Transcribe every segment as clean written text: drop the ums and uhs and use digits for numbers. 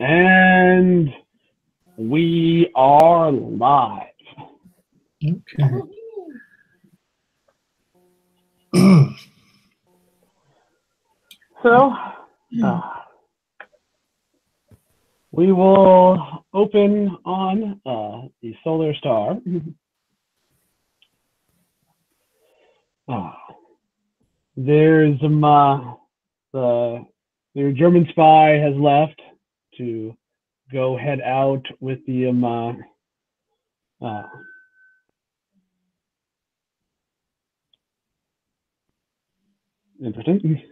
And we are live. Okay. So, we will open on the solar star. There's your German spy has left to go head out with the interesting.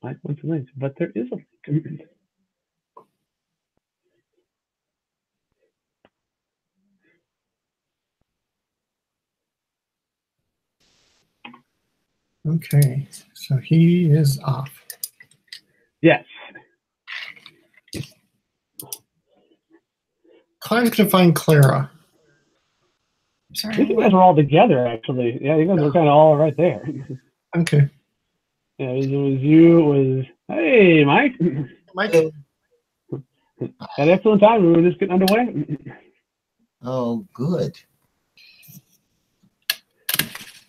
What's the link? But there is a link. Okay, so he is off. Yes. Clive's gonna find Clara. I think you guys are all together, actually. Yeah, you guys are kind of all right there. Okay. Yeah, it was you. It was hey, Mike. Mike. Had excellent time. We were just getting underway. Oh, good.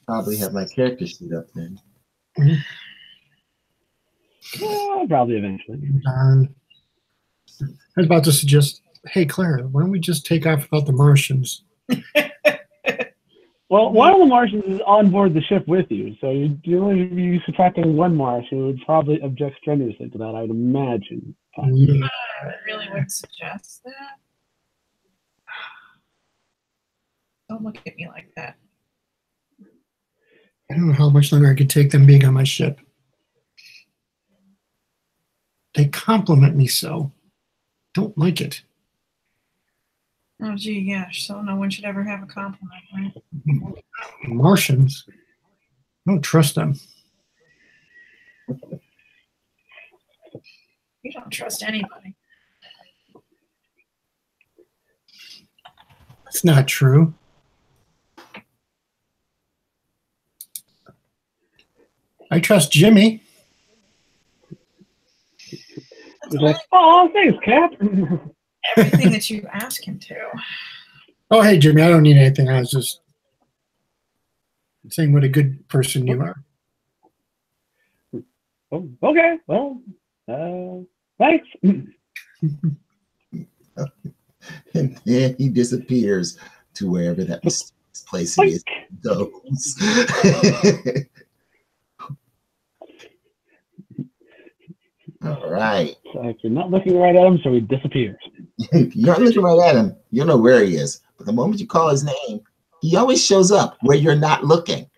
Probably have my character sheet up then. Yeah, probably eventually. Darn. I was about to suggest, hey, Clara, why don't we just take off without the Martians? Well, one of the Martians is on board the ship with you, so you'd only be subtracting one Martian who would probably object strenuously to that, I would imagine. I really wouldn't suggest that. Don't look at me like that. I don't know how much longer I could take them being on my ship. They compliment me so. Don't like it. Oh, gee, gosh. So no one should ever have a compliment, right? Martians? I don't trust them. You don't trust anybody. That's not true. I trust Jimmy. He's like, oh, thanks, Cap. Everything that you ask him to. Oh, hey, Jimmy, I don't need anything. I was just saying what a good person you are. Oh, okay, well, thanks. And then he disappears to wherever that place is. Goes. All right. So if you're not looking right at him, so he disappears. You're not looking right at him. You don't know where he is. But the moment you call his name, he always shows up where you're not looking.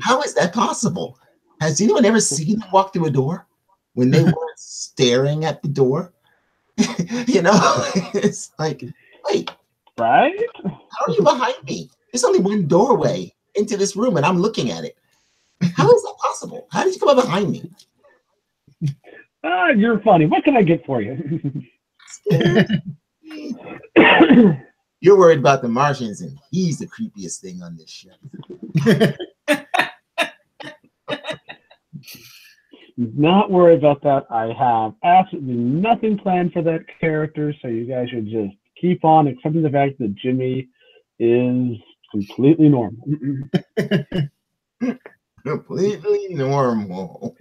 How is that possible? Has anyone ever seen him walk through a door when they weren't staring at the door? You know, it's like, wait, right? How are you behind me? There's only one doorway into this room, and I'm looking at it. How is that possible? How did you come up behind me? You're funny. What can I get for you? You're worried about the Martians, and he's the creepiest thing on this ship. Not worried about that. I have absolutely nothing planned for that character, so you guys should just keep on accepting the fact that Jimmy is completely normal. Completely normal.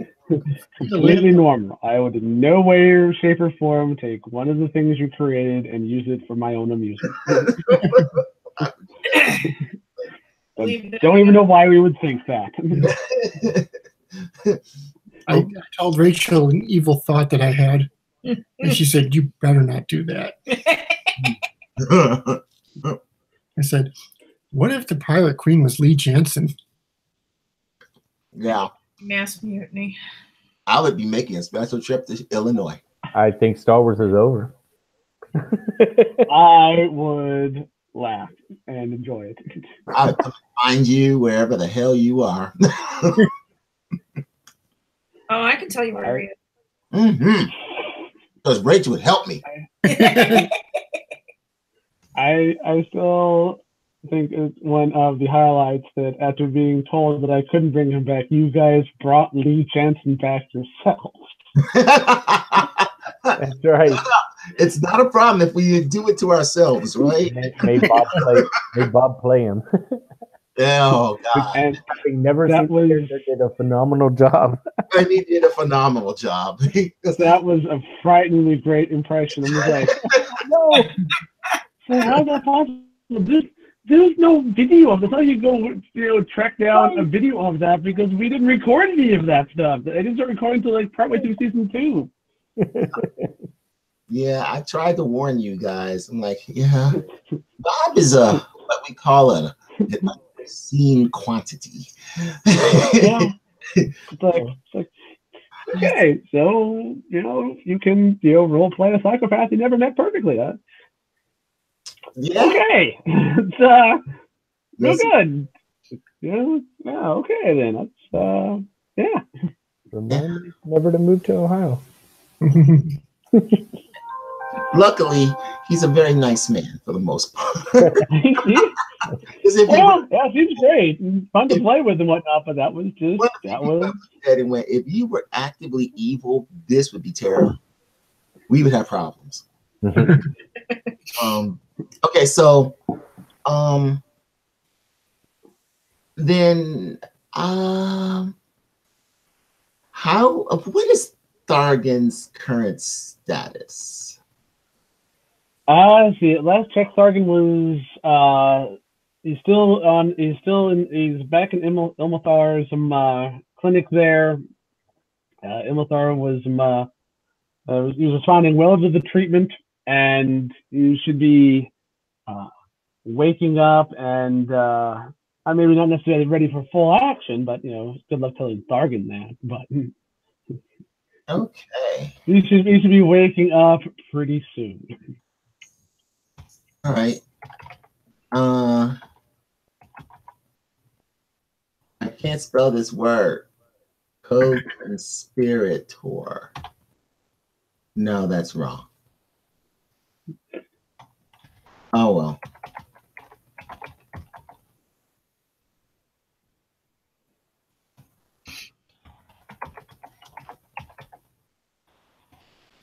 Completely normal. I would in no way, shape, or form take one of the things you created and use it for my own amusement. Don't even know why we would think that. I told Rachel an evil thought that I had, and she said, "You better not do that." I said, "What if the Pilot Queen was Lee Jansen?" Yeah. Mass mutiny. I would be making a special trip to Illinois. I think Star Wars is over. I would laugh and enjoy it. I would come find you wherever the hell you are. Oh, I can tell you where he is. Because Rachel would help me. I still think it's one of the highlights that after being told that I couldn't bring him back, you guys brought Lee Jansen back yourselves. That's right. It's not a problem if we do it to ourselves, right? Made Bob play him. Oh God! And having never That seen was- the character, did a phenomenal job. And he did a phenomenal job. That was a frighteningly great impression. I'm just like, no. So how's that possible? There's no video of this. How you go, track down a video of that because we didn't record any of that stuff. I didn't start recording until like partway through season 2. Yeah, I tried to warn you guys. I'm like, yeah, Bob is what we call an obscene quantity. Yeah. It's like, okay, so you can role play a psychopath you never met perfectly. Huh? Yeah. Okay, it's real Yes. good. Yeah. Okay, then that's yeah. Remind me never to move to Ohio. Luckily, he's a very nice man for the most part. 'Cause if he Well, yeah, seems great. Fun to play with and whatnot, but that was if you were actively evil, this would be terrible. We would have problems. Okay, so then what is Thargan's current status? See, last check, Thargan was he's back in Ilmathar's clinic there. Ilmathar was he was responding well to the treatment, and you should be waking up and maybe not necessarily ready for full action, but good luck telling Thargan that. But Okay. you should be waking up pretty soon. All right. I can't spell this word. Co-conspirator. No, that's wrong. Oh well.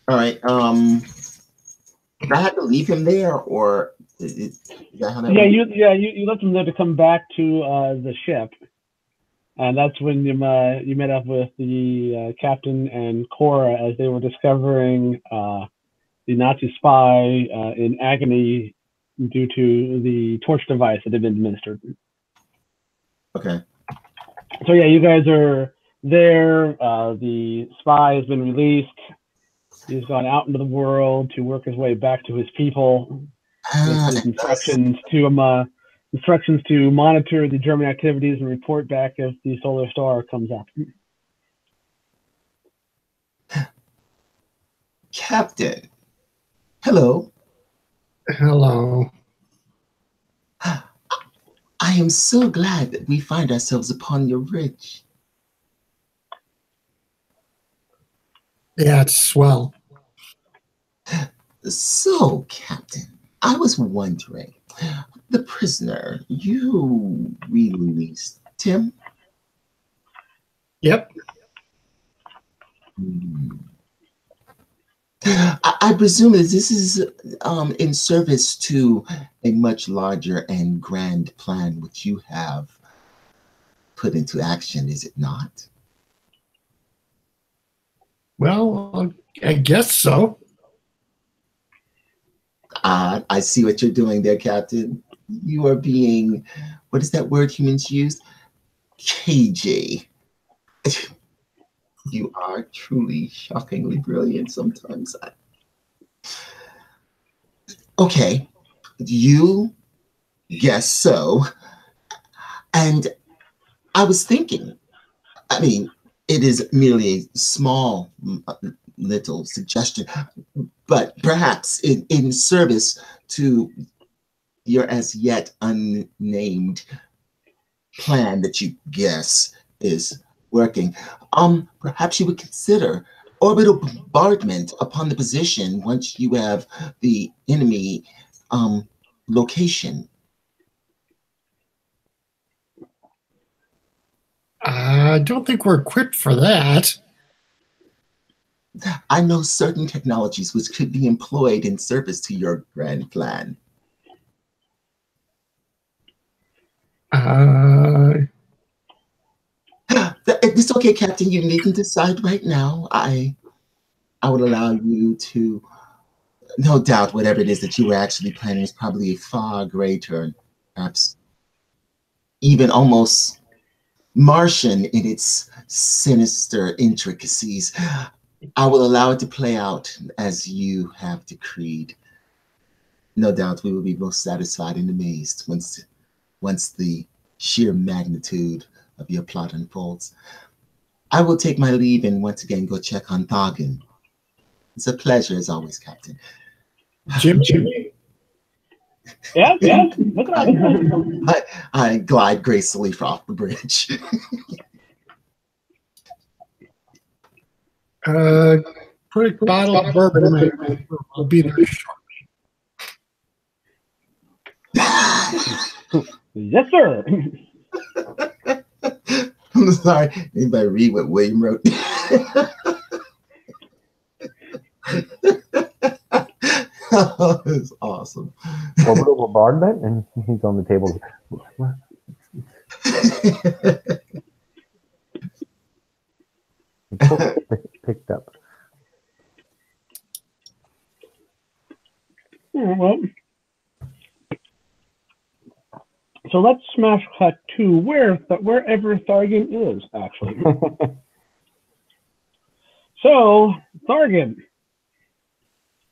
All right. Did I have to leave him there, or is that how that Yeah, works? you left him there to come back to the ship, and that's when you met up with the captain and Cora as they were discovering the Nazi spy in agony due to the torch device that had been administered. Okay. So yeah, you guys are there. The spy has been released. He's gone out into the world to work his way back to his people. With instructions to monitor the German activities and report back if the Solar Star comes up. Captain. Hello. Hello. I am so glad that we find ourselves upon your ridge. Yeah, it's swell. So, Captain, I was wondering, the prisoner, you released him? Yep. I presume that this is in service to a much larger and grand plan which you have put into action, is it not? Well, I guess so. I see what you're doing there, Captain. You are being, what is that word humans use? KJ. You are truly shockingly brilliant sometimes. Okay, you guess so. And I was thinking, I mean, it is merely a small little suggestion, but perhaps in service to your as yet unnamed plan that you guess is working, perhaps you would consider orbital bombardment upon the position once you have the enemy location I don't think we're equipped for that. I know certain technologies which could be employed in service to your grand plan. It's okay, Captain. You needn't decide right now. I would allow you to. No doubt, whatever it is that you were actually planning is probably a far greater, perhaps even almost Martian in its sinister intricacies. I will allow it to play out as you have decreed. No doubt we will be most satisfied and amazed once the sheer magnitude of your plot unfolds. I will take my leave and once again go check on Thagen. It's a pleasure as always, Captain. Jim. Yeah. Look at that. I glide gracefully off the bridge. Put a bottle of bourbon in my room. I'll be there shortly. Yes, sir. I'm sorry. Anybody read what William wrote? Oh, it's awesome. Orbital bombardment, and he's on the table. Picked up. Yeah, well, so let's smash cut to wherever Thargan is, actually. So, Thargan,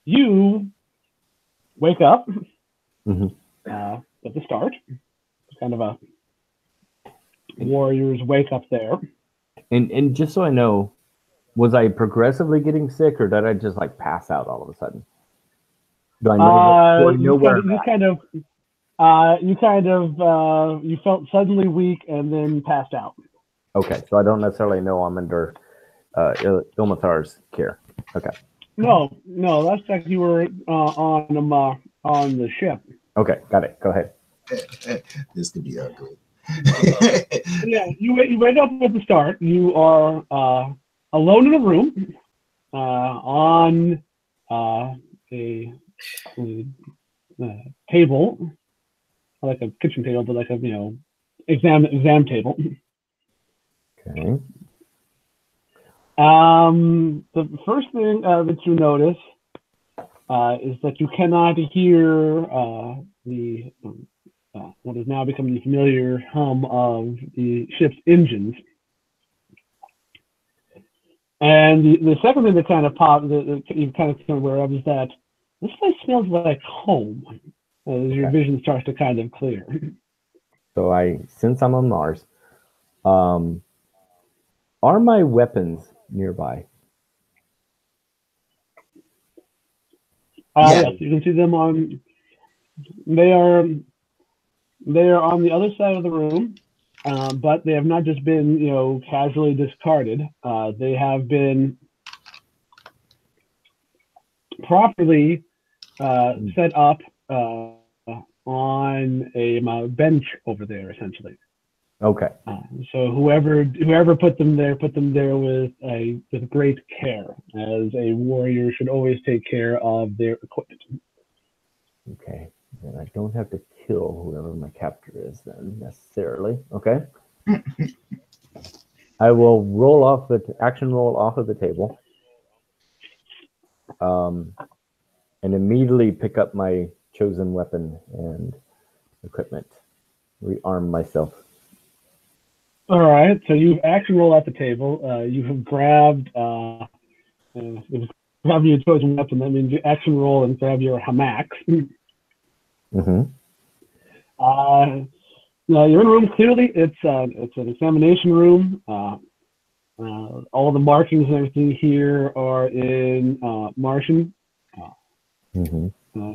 you wake up at the start. It's kind of a warrior's wake up there. And just so I know, was I progressively getting sick, or did I just like pass out all of a sudden? Do I know where? You felt suddenly weak and then passed out. Okay, so I don't necessarily know I'm under Ilmathar's care. Okay. No, that's like you were on the ship. Okay, got it. Go ahead. This could be ugly. Yeah, you wake up at the start. You are alone in a room on a table, like a kitchen table, but like a exam table. Okay. The first thing that you notice is that you cannot hear the what is now becoming the familiar hum of the ship's engines. And the second thing that kind of popped, that you kind of become aware of, is that this place smells like home as your vision starts to kind of clear. So since I'm on Mars, are my weapons nearby? Yes, you can see them on. They are on the other side of the room, but they have not just been casually discarded. They have been properly set up on a bench over there, essentially. Okay. So whoever put them there with great care, as a warrior should always take care of their equipment. Okay. And I don't have to kill whoever my captor is then necessarily. Okay. I will roll off of the table. And immediately pick up my chosen weapon and equipment. Rearm myself. All right, so you've action roll at the table. You have grabbed your chosen weapon. That means you action roll and grab your hammocks. Mm-hmm. You're in a room. Clearly, it's an examination room. All the markings and everything here are in Martian.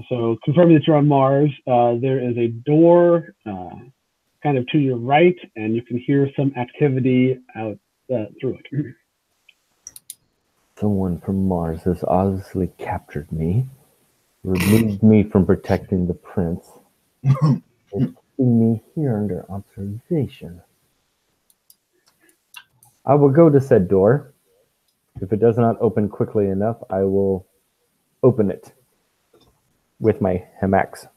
So confirming that you're on Mars, there is a door kind of to your right, and you can hear some activity out through it. Someone from Mars has obviously captured me, removed me from protecting the prince, and keeping me here under observation. I will go to said door. If it does not open quickly enough, I will open it with my hammocks.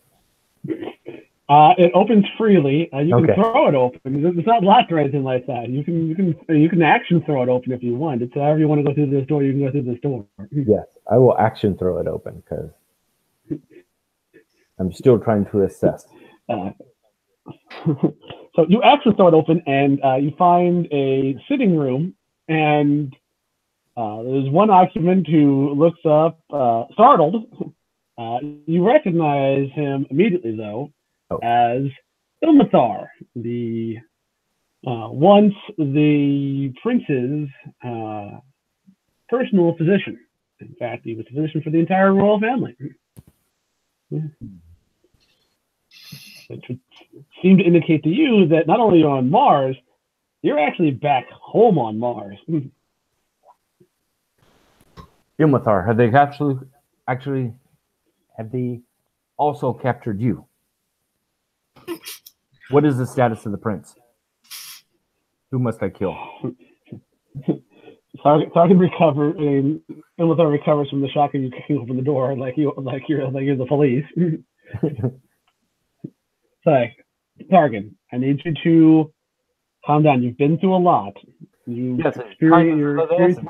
It opens freely. You Okay. can throw it open. It's not locked or anything like that. You can action throw it open if you want. It's however you want to go through this door. You can go through this door. Yes, I will action throw it open because I'm still trying to assess. So you actually throw it open, and you find a sitting room, and there's one occupant who looks up, startled. You recognize him immediately, though, as Ilmathar, the once the prince's personal physician. In fact, he was a physician for the entire royal family. Which would seem to indicate to you that not only you're on Mars, you're actually back home on Mars. Ilmathar, have they actually have they also captured you? What is the status of the prince? Who must I kill? Tarkin recovers, and Ilmathar recovers from the shock of you kicking open the door like you're the police. It's like, Tarkin, I need you to calm down. You've been through a lot. Yes, Experienced.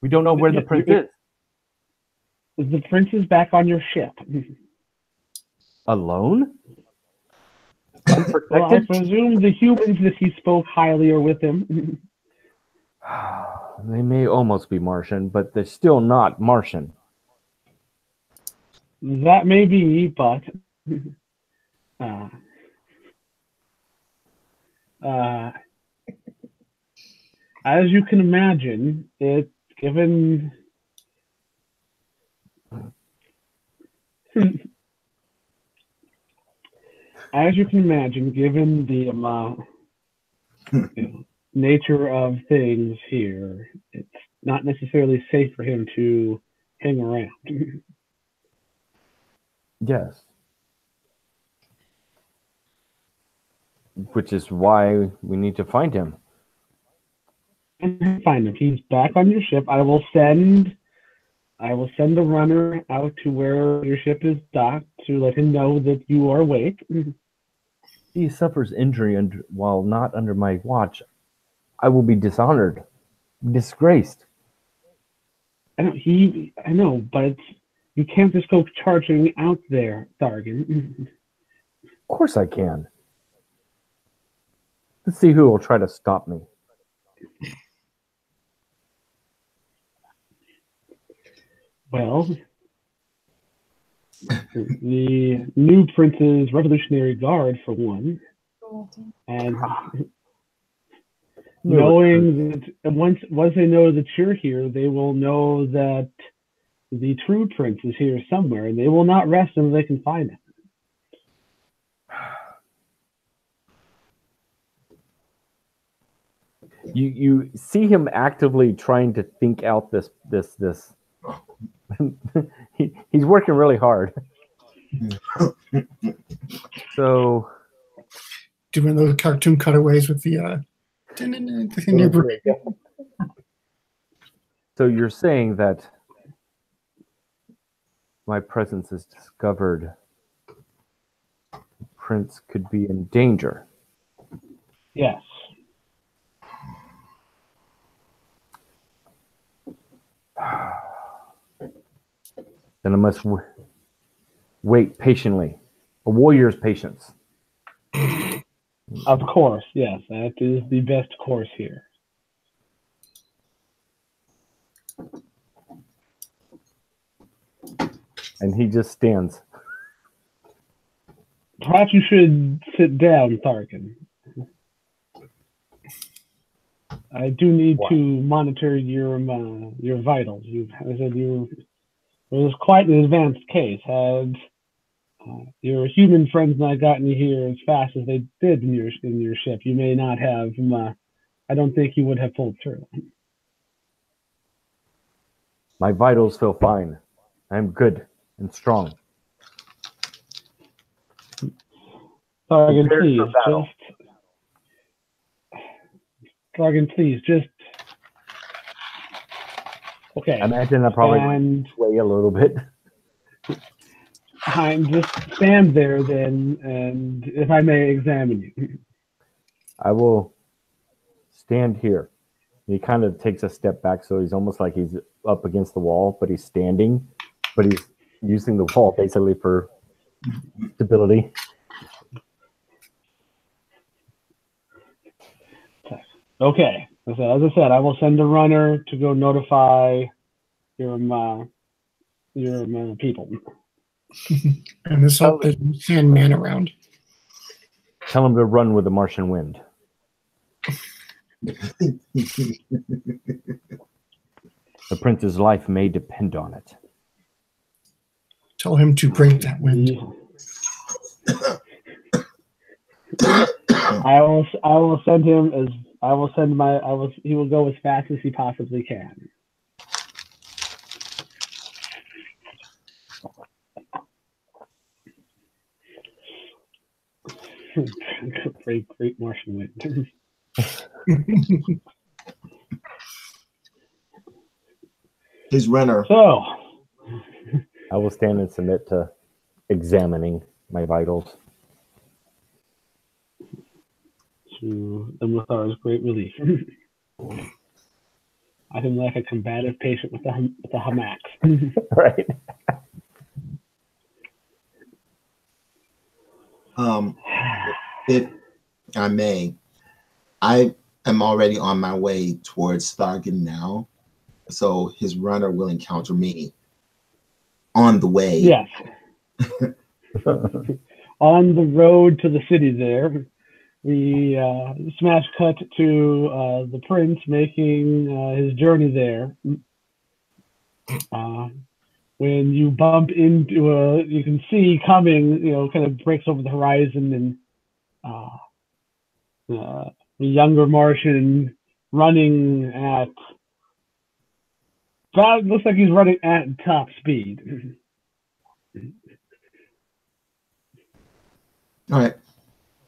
We don't know where the prince is. The prince is back on your ship. Alone? Well, I presume the humans that he spoke highly are with him. They may almost be Martian, but they're still not Martian. That may be, but as you can imagine, given the nature of things here, it's not necessarily safe for him to hang around. Yes. Which is why we need to find him. And find him. He's back on your ship. I will send a runner out to where your ship is docked to let him know that you are awake. He suffers injury while not under my watch. I will be dishonored, disgraced. I know, but you can't just go charging out there, Thargan. Of course I can. Let's see who will try to stop me. Well, the new Prince's Revolutionary Guard, for one, and knowing that once they know that you're here, they will know that the true Prince is here somewhere, and they will not rest until they can find him. You see him actively trying to think out this. He's working really hard. So doing those cartoon cutaways with the So you're saying that my presence is discovered, Prince could be in danger. Yes. Then I must wait patiently. A warrior's patience. Of course, yes. That is the best course here. And he just stands. Perhaps you should sit down, Tharkin. I do need to monitor your vitals. It was quite an advanced case. Had your human friends not gotten you here as fast as they did in your ship, you may not have. I don't think you would have pulled through. My vitals feel fine. I'm good and strong. Thargan, please, Dragon, please, just... Okay. I imagine I probably And sway a little bit. just stand there then, and if I may examine you. I will stand here. He kind of takes a step back, so he's almost like he's up against the wall, but he's standing, but he's using the wall basically for stability. Okay. So as I said, I will send a runner to go notify your people. And let's hope there's no Sandman around. Tell him to run with the Martian wind. The prince's life may depend on it. Tell him to bring that wind. I will send him as he will go as fast as he possibly can. Great Martian wind. His runner. So I will stand and submit to examining my vitals. To Imlathar's great relief. I am like a combative patient with a hammock. Right. If I may, I am already on my way towards Thargan now, so his runner will encounter me on the way. Yes. On the road to the city there, we smash cut to the prince making his journey there. When you bump into you can see coming, kind of breaks over the horizon, and the younger Martian running at, that looks like he's running at top speed. All right.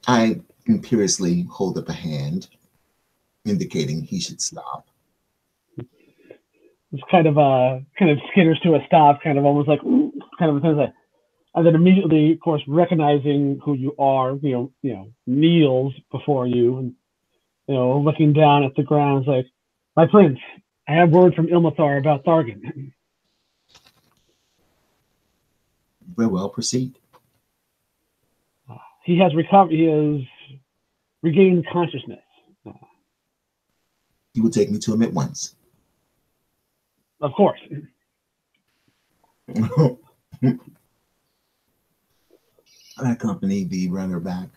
I imperiously hold up a hand, indicating he should stop. It's kind of skitters to a stop, kind of almost like kind of a thing like, and then immediately, of course, recognizing who you are, kneels before you, and looking down at the ground, like, my prince, I have word from Ilmathar about Thargan. Very well, proceed. He has recovered. He has regained consciousness. You will take me to him at once. Of course. I accompany the runner back.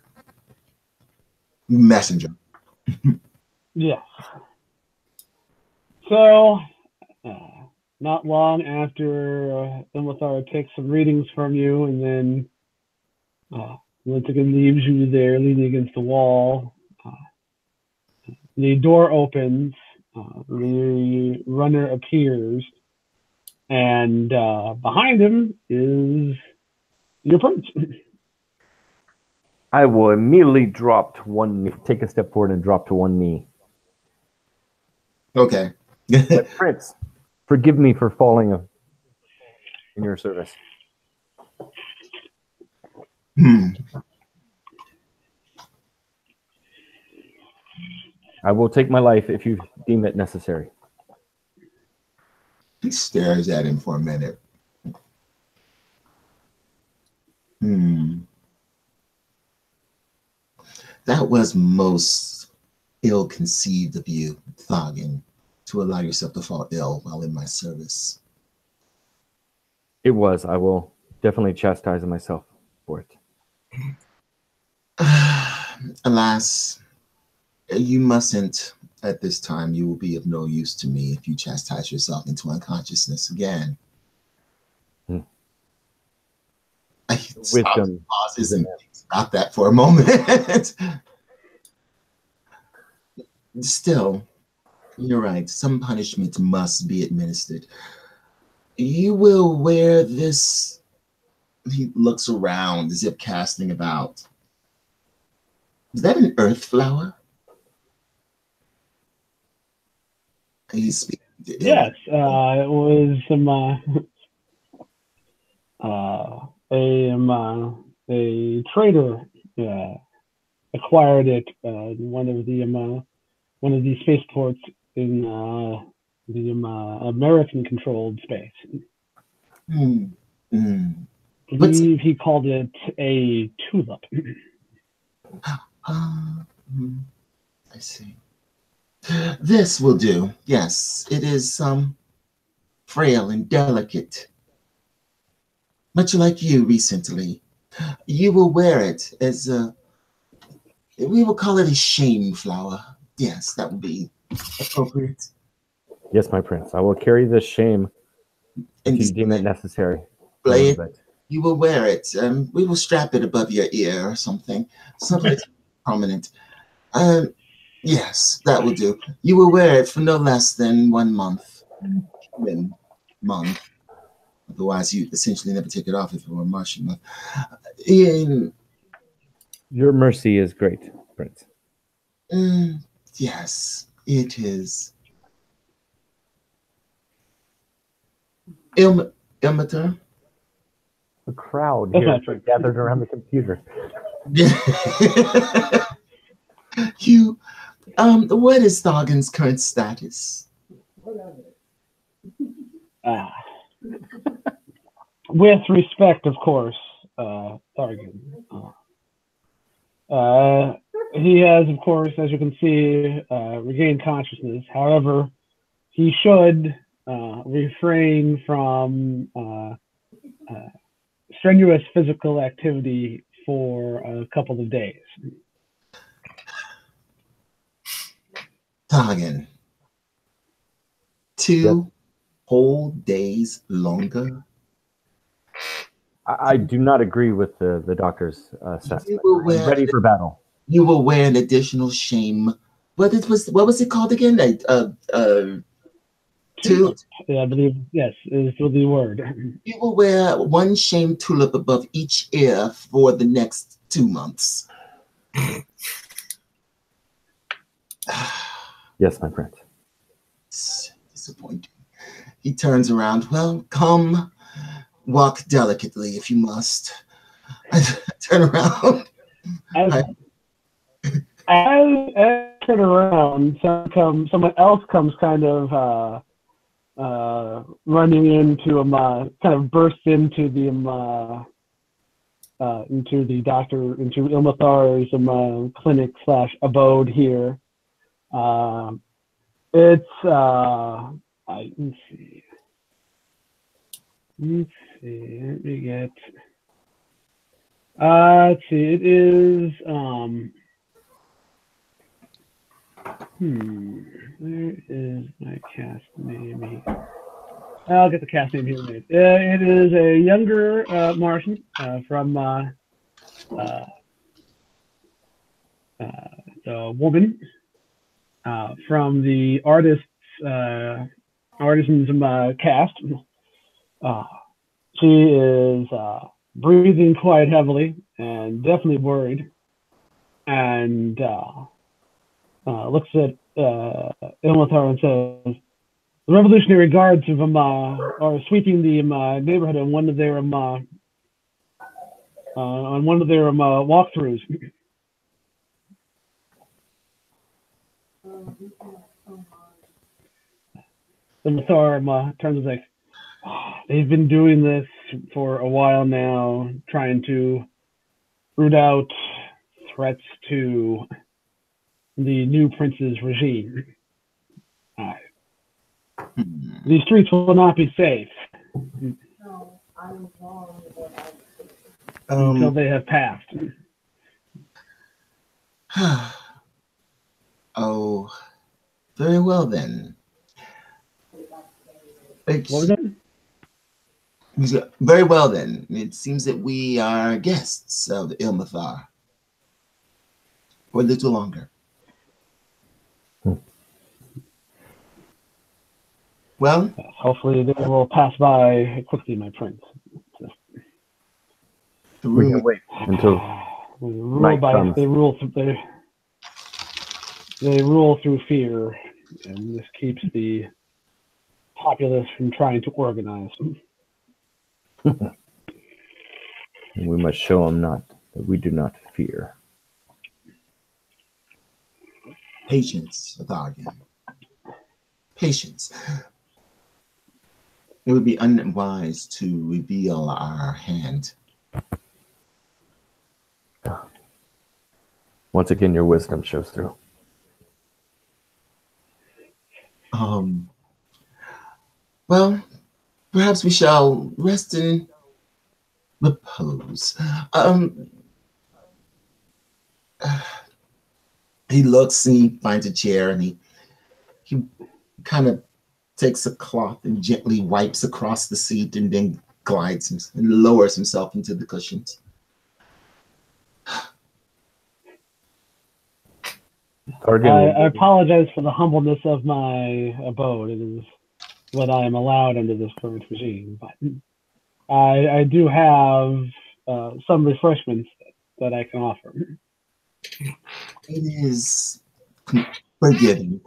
Messenger. Yes. So, not long after Ilmathar takes some readings from you, and then once again leaves you there leaning against the wall, the door opens, the runner appears, and behind him is your prince. I will immediately drop to one knee, take a step forward and drop to one knee. Okay. Prince, forgive me for falling in your service. I will take my life if you deem it necessary. He stares at him for a minute. That was most ill-conceived of you, Thargan, to allow yourself to fall ill while in my service. It was. I will definitely chastise myself for it. Alas, you mustn't. At this time, you will be of no use to me if you chastise yourself into unconsciousness again. Wisdom. Pauses and thinks about that for a moment. Still, you're right. Some punishment must be administered. You will wear this. He looks around as if casting about. Is that an earth flower? He's speaking to Yes, it was a trader acquired it in one of the spaceports in the American-controlled space. Hmm. Hmm. I believe he called it a tulip. Hmm. I see. This will do. Yes, it is frail and delicate, much like you recently. You will wear it as we will call it a shame flower. Yes, that would be appropriate. Yes, my prince. I will carry this shame And if you deem it necessary. Blade, Elizabeth. you will wear it. We will strap it above your ear or something prominent. Yes, that will do. You will wear it for no less than 1 month. Human month. Otherwise, you essentially never take it off if it were Martian month. Your mercy is great, Prince. Yes, it is. Ilmater? The crowd here gathered around the computer. You, what is Thargan's current status? With respect, of course, Thargan. He has, of course, as you can see, regained consciousness. However, he should refrain from strenuous physical activity for a couple of days. Thargan. 2 whole days longer? I do not agree with the doctor's assessment. I'm ready for battle. You will wear an additional shame. What was it called again? Tulip. Yeah, I believe, yes, is the word. You will wear 1 shame tulip above each ear for the next 2 months. Yes, my prince. It's disappointing. He turns around. Well, come. Walk delicately if you must. I turn around. As I turn around, someone else comes kind of running into him, kind of bursts into the doctor, into Ilmathar's clinic / abode here. Let's see. Let me get. Let's see. It is. Where is my cast name here? I'll get the cast name here later. It is a younger Martian from a woman from the artisan's cast. She is breathing quite heavily and definitely worried, and looks at Ilmatar and says, "The Revolutionary Guards of are sweeping the neighborhood on one of their walkthroughs." Ilmatar turns and says, "They've been doing this for a while now, trying to root out threats to the new prince's regime. These streets will not be safe until they have passed." Oh, very well then. What was that? Very well then. It seems that we are guests of Ilmathar for a little longer. Well, hopefully they will pass by quickly, my prince. We can wait until they rule through fear. and this keeps the populace from trying to organize. And we must show them that we do not fear. Patience, Athargan. Patience. It would be unwise to reveal our hand. Once again, your wisdom shows through. Well, perhaps we shall rest in repose. He looks and he finds a chair and he kind of takes a cloth and gently wipes across the seat and then glides and lowers himself into the cushions. I apologize for the humbleness of my abode. It is what I am allowed under this current regime. But I do have some refreshments that I can offer. It is forgiving.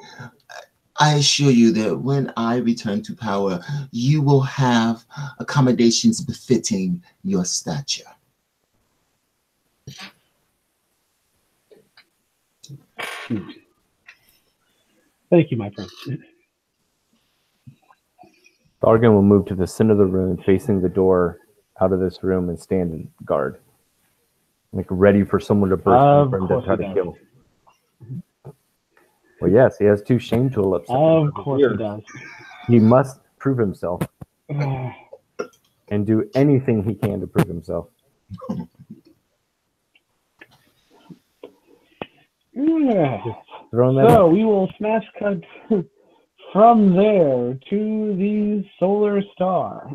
I assure you that when I return to power, you will have accommodations befitting your stature. Thank you, my friend. Thargan will move to the center of the room, facing the door out of this room, and stand in guard, like ready for someone to burst in for him to try to kill. Well, yes, he has two shame tulips. Of course he does. He must prove himself and do anything he can to prove himself. So we will smash cut from there to the solar star.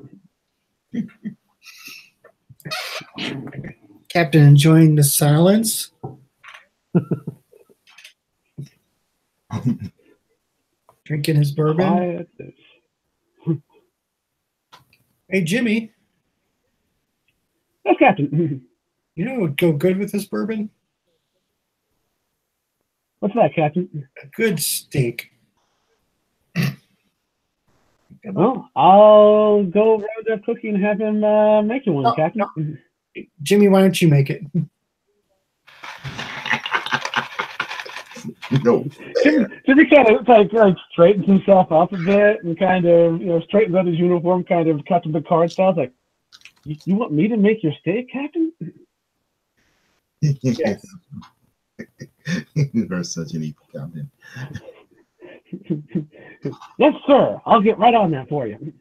Captain enjoying the silence. Drinking his bourbon. Hey, Jimmy. Yes, Captain. You know what would go good with this bourbon? What's that, Captain? A good steak. Well, I'll go round up cookie and have him make you one, Captain. No. Jimmy, why don't you make it? No. Jimmy kind of like straightens himself up a bit and kind of straightens out his uniform, kind of cuts him the card style. Like, you want me to make your steak, Captain? Yes. You're such an evil captain. Yes, sir. I'll get right on that for you.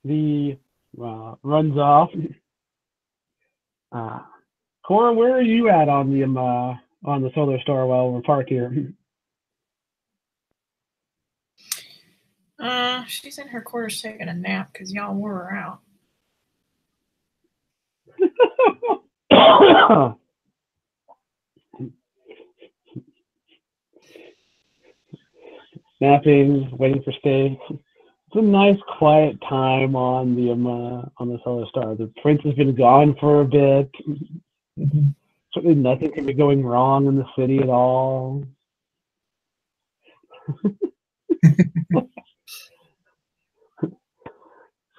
The runs off. Cora, where are you at on the solar star while we're parked here? She's in her quarters taking a nap because y'all wore her out. Napping, waiting for steak. It's a nice, quiet time on the solar star. The prince has been gone for a bit. Certainly, nothing can be going wrong in the city at all.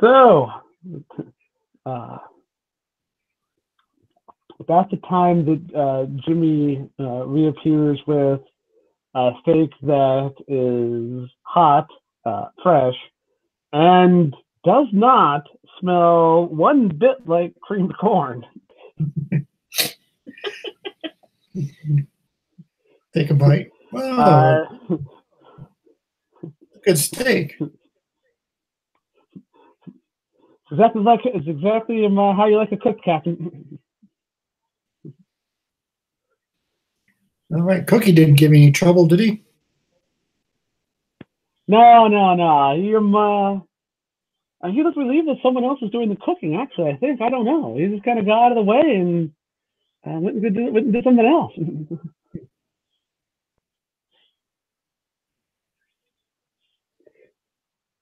So, about the time that Jimmy reappears with a steak that is hot, fresh, and does not smell one bit like creamed corn. Take a bite. Oh, good steak. It's exactly how you like to cook, Captain. All right, Cookie didn't give any trouble, did he? No. He was relieved that someone else was doing the cooking. Actually, I think I don't know. He just kind of got out of the way and went and did something else.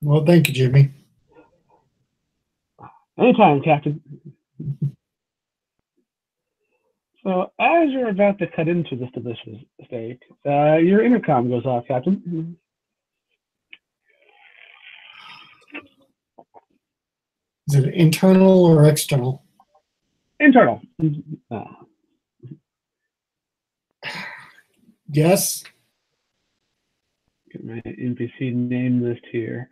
Well, thank you, Jimmy. Anytime, Captain. So as you're about to cut into this delicious steak, your intercom goes off, Captain. Is it internal or external? Internal. Yes. Get my NPC name list here.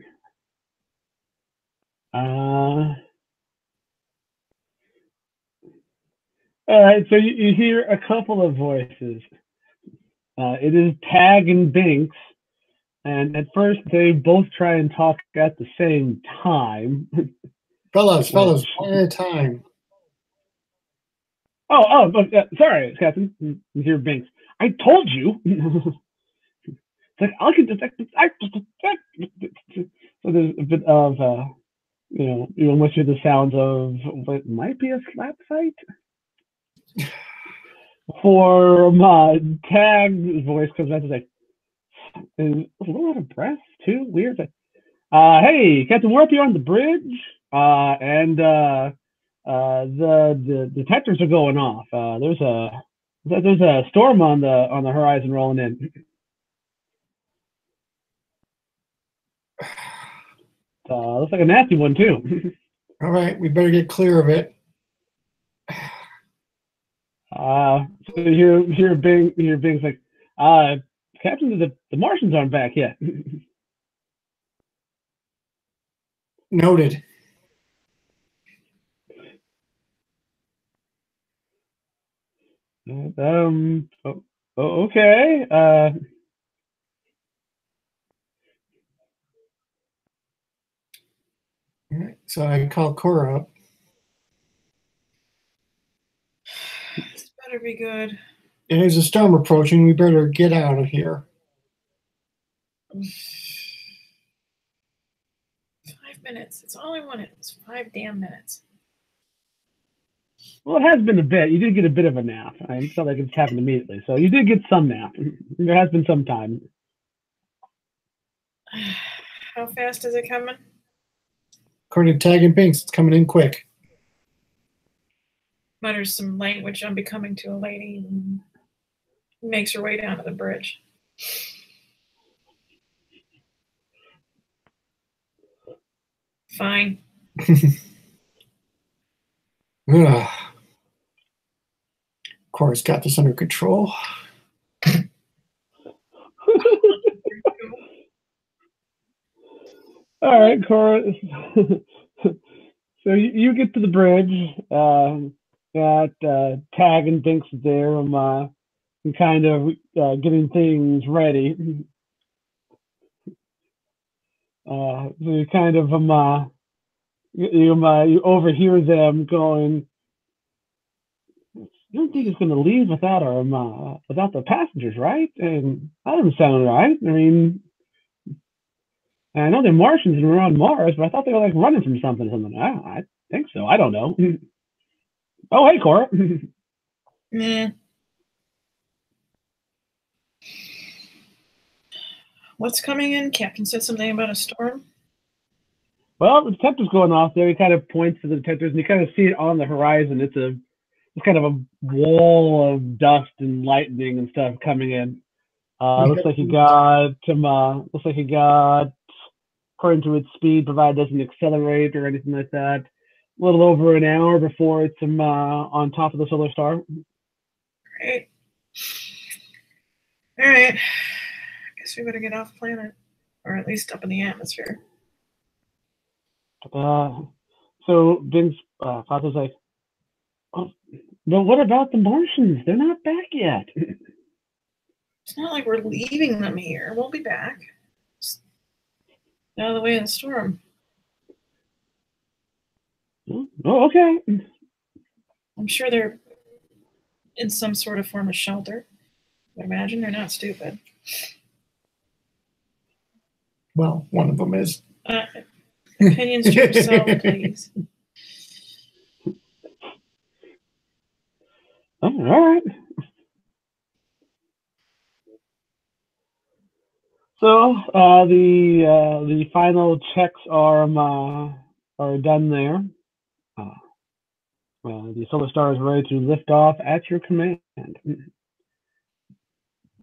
All right, so you hear a couple of voices. It is Tag and Binks, and at first they both try and talk at the same time. Fellas, one at a time. Sorry, Captain. You hear Binks. I told you. It's like I can detect. So there's a bit of you almost hear the sounds of what might be a slap fight. For Tag's voice comes out, like, is a little out of breath too. Weird. Like, hey, Captain, we're up here on the bridge, and the detectors are going off. There's a storm on the horizon rolling in. Looks like a nasty one too. All right, we better get clear of it. So you hear Bing's like, Captain, the Martians aren't back yet. Noted. Okay. All right, so I call Cora up. This better be good. There's a storm approaching. We better get out of here. 5 minutes. It's all I wanted. It's 5 damn minutes. Well, it has been a bit. You did get a bit of a nap. I felt like it's happened immediately. So you did get some nap. There has been some time. How fast is it coming? According to Tag and Binks, it's coming in quick. Mutters some language unbecoming to a lady and makes her way down to the bridge. Fine. Cora's got this under control. All right, Cora. So you get to the bridge. Tag and Binks is there. And kind of getting things ready. So you kind of you overhear them going, "You don't think it's going to leave without without the passengers, right? And that doesn't sound right. I mean, I know they're Martians and we're on Mars, but I thought they were like running from something or something. I think so. I don't know." Oh, hey, Cora. Meh. What's coming in? Captain said something about a storm. Well, the detector's going off there. He kind of points to the detectors, and you kind of see it on the horizon. It's kind of a wall of dust and lightning and stuff coming in. Looks like he got according to its speed, provided it doesn't accelerate or anything like that, a little over an hour before it's on top of the solar star. Right. All right. Guess we better get off planet, or at least up in the atmosphere. So Vince father's like, "Oh, but what about the Martians? They're not back yet." It's not like we're leaving them here. We'll be back. Just out of the way of the storm. Oh, okay. I'm sure they're in some sort of form of shelter. I imagine they're not stupid. Well, one of them is. Opinions to yourself, please. All right. So the final checks are done there. The Silver Star is ready to lift off at your command.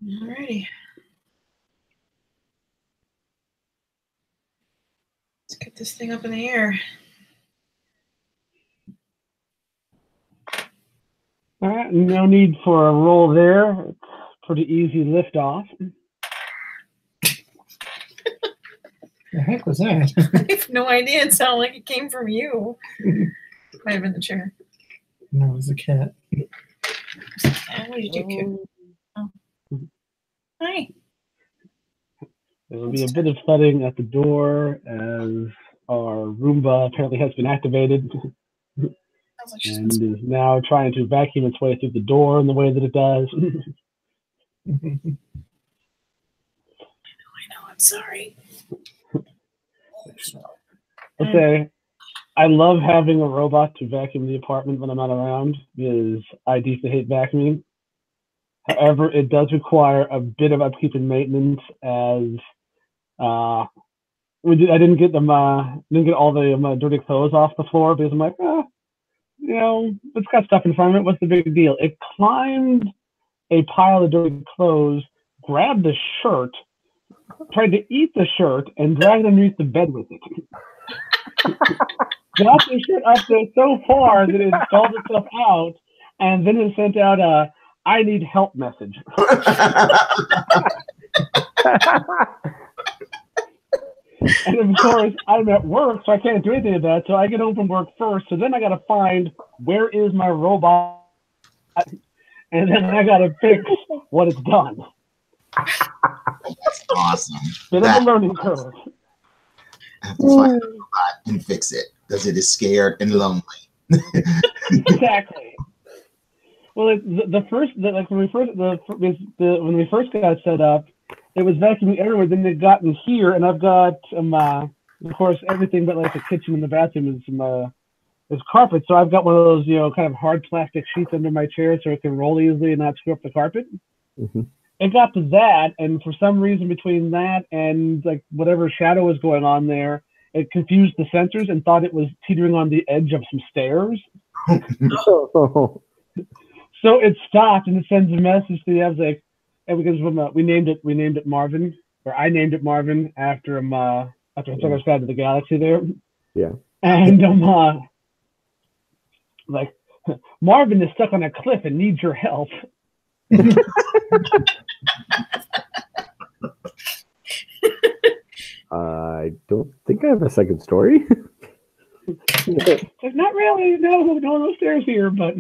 Alrighty. Let's get this thing up in the air. All right, no need for a roll there. It's pretty easy liftoff. The heck was that? I have no idea. It sounded like it came from you. Might have been the chair. No, it was a cat. What did you do? Oh. Hi. There will be a bit of thudding at the door as our Roomba apparently has been activated Sounds like she's and is now trying to vacuum its way through the door in the way that it does. I know. I'm sorry. I'll say, I love having a robot to vacuum the apartment when I'm not around because I deeply hate vacuuming. However, it does require a bit of upkeep and maintenance as I didn't get all the dirty clothes off the floor because I'm like, it's got stuff in front of it. What's the big deal? It climbed a pile of dirty clothes, grabbed the shirt, tried to eat the shirt, and dragged it underneath the bed with it. Got the shirt up there so far that it stalled itself out, and then it sent out a "I need help" message. And of course, I'm at work, so I can't do anything about it. So I get home from work first. So then I got to find where is my robot, and then I got to fix what it's done. That's awesome. Bit of a learning curve. I have to find a robot and fix it because it is scared and lonely. Exactly. Well, when we first got set up, it was vacuuming everywhere. Then it got in here, and I've got of course, everything but like the kitchen and the bathroom is carpet. So I've got one of those, kind of hard plastic sheets under my chair so it can roll easily and not screw up the carpet. Mm-hmm. It got to that, and for some reason between that and like whatever shadow was going on there, it confused the sensors and thought it was teetering on the edge of some stairs. So it stopped and it sends a message to the apps like, and because we named it Marvin, or I named it Marvin after after it's on our side of the galaxy there. Yeah. And like, Marvin is stuck on a cliff and needs your help. I don't think I have a second story. Like, not really. No stairs here, but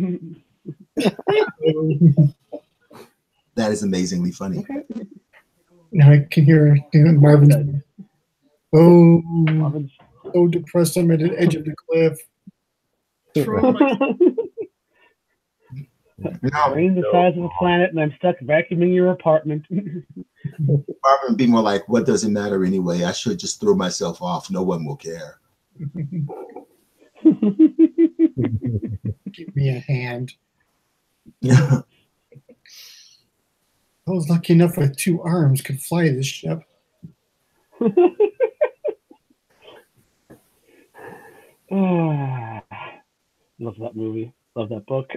That is amazingly funny. Now I can hear Marvin. Oh, Marvin's so depressed. I'm at the edge of the cliff. brain's the size of a planet, and I'm stuck vacuuming your apartment. Marvin would be more like, what does it matter anyway? I should just throw myself off. No one will care. Give me a hand. Yeah. I was lucky enough with 2 arms could fly this ship. Love that movie. Love that book.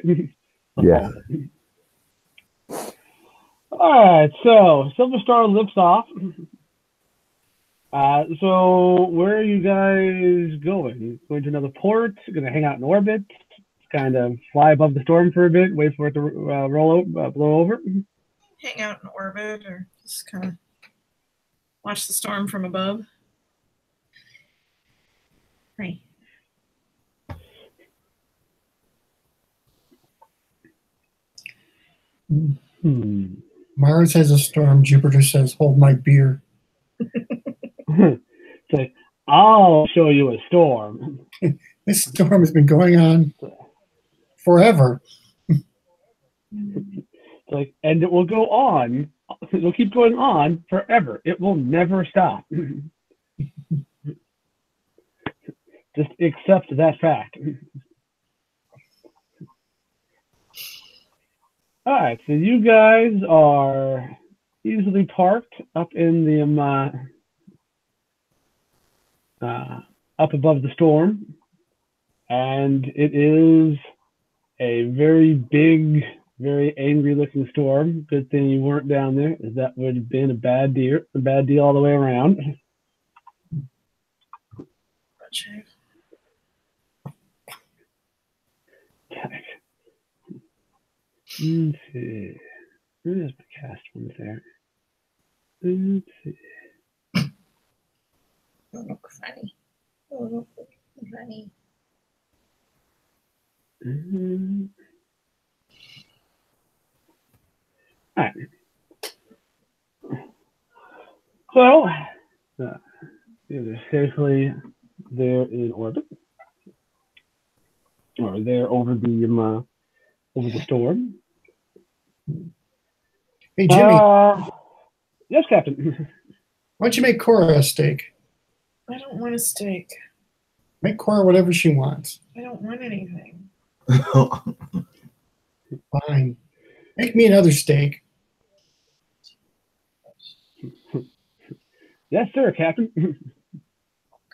Yeah. All right, so Silver Star lifts off. So where are you guys going? Going to another port? Going to hang out in orbit? Kind of fly above the storm for a bit, wait for it to blow over? Hang out in orbit or just kind of watch the storm from above. Right. Mars has a storm. Jupiter says, hold my beer. Say, I'll show you a storm. This storm has been going on forever. Like, and it will go on. It'll keep going on forever. It will never stop. Just accept that fact. All right, so you guys are easily parked up in the up above the storm, and it is a very big, very angry-looking storm. Good thing you weren't down there, as that would have been a bad deal all the way around. Gotcha. Let's see. Where's my cast ones there? Let's see. Don't look funny. Don't look funny. All right. So, they're safely there in orbit, or they're over the storm. Hey, Jimmy, Yes, Captain. why don't you make Cora a steak? I don't want a steak. Make Cora whatever she wants. I don't want anything. Fine. Make me another steak. Yes, sir, Captain.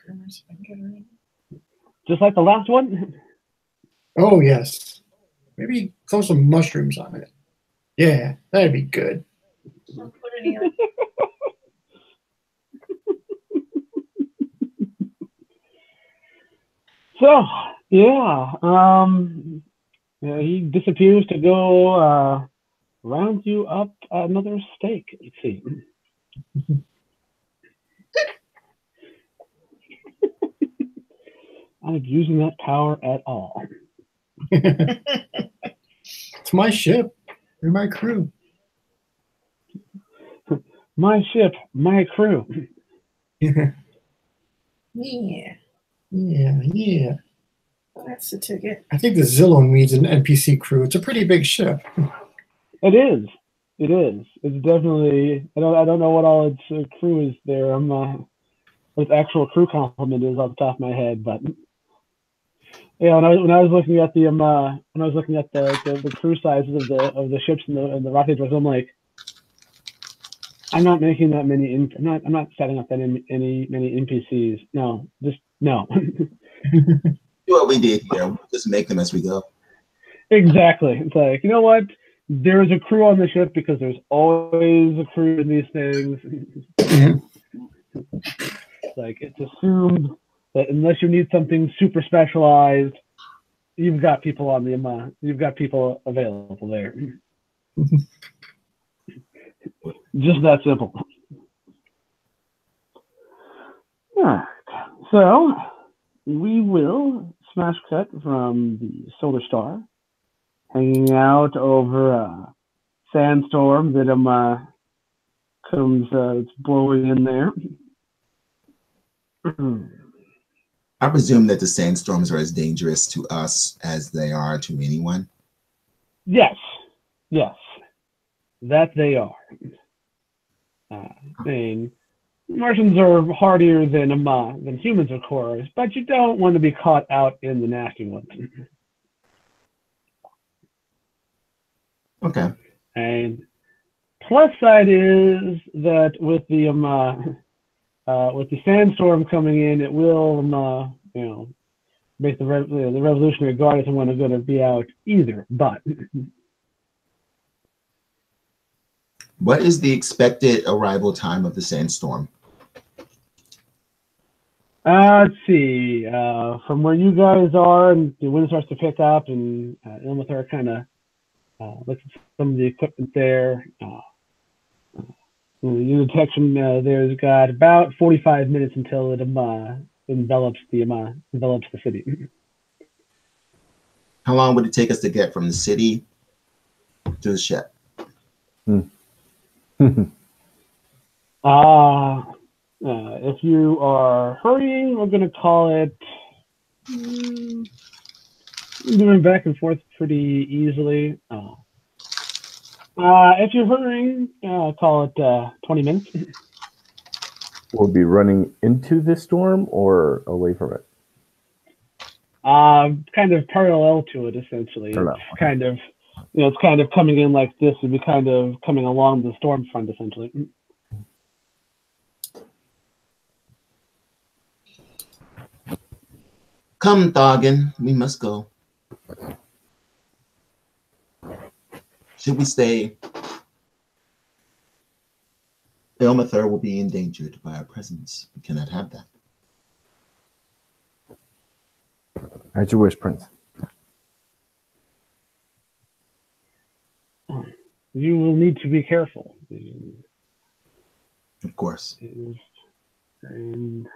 Goodness, if I can get her in. Just like the last one. Oh, yes. Maybe throw some mushrooms on it. Yeah, that'd be good. Don't put any on. So, yeah, he disappears to go round you up another steak. Let's see. Not using that power at all. It's my ship. You're my crew. My ship, my crew. Yeah, Yeah, yeah. that's the ticket. I think the Zillow needs an NPC crew. It's a pretty big ship. It is. It is. It's definitely. I don't know what all its crew is there. What its actual crew complement is off the top of my head, but yeah. When I was looking at the the crew sizes of the ships and the rocket droids, I'm like, I'm not making that many. I'm not setting up that many NPCs. No, just no. Do what we did here. We'll just make them as we go. Exactly. It's like, you know what? There's a crew on the ship because there's always a crew in these things. Like, it's assumed that unless you need something super specialized, you've got people on the you've got people available there. Just that simple. All right. So we will smash cut from the Solar Star, hanging out over a sandstorm that comes it's blowing in there. I presume that the sandstorms are as dangerous to us as they are to anyone. Yes, that they are. I mean, Martians are hardier than humans, of course, but you don't want to be caught out in the nasty ones. Okay. And plus side is that with the sandstorm coming in, it will make the Revolutionary Guard isn't going to be out either. But What is the expected arrival time of the sandstorm? let's see. From where you guys are, and the wind starts to pick up, and Ilmathar kind of looks at some of the equipment there. The unit detection there's got about 45 minutes until it envelops the city. How long would it take us to get from the city to the ship? If you are hurrying, we're going to call it moving back and forth pretty easily. If you're hurrying, call it 20 minutes. We'll be running into the storm or away from it? Kind of parallel to it, essentially. Parallel, It's kind of, it's kind of coming in like this and be kind of coming along the storm front, essentially. Come, Thagen, we must go. Should we stay? Ilmathur will be endangered by our presence. We cannot have that. As you wish, Prince. You will need to be careful. Of course. And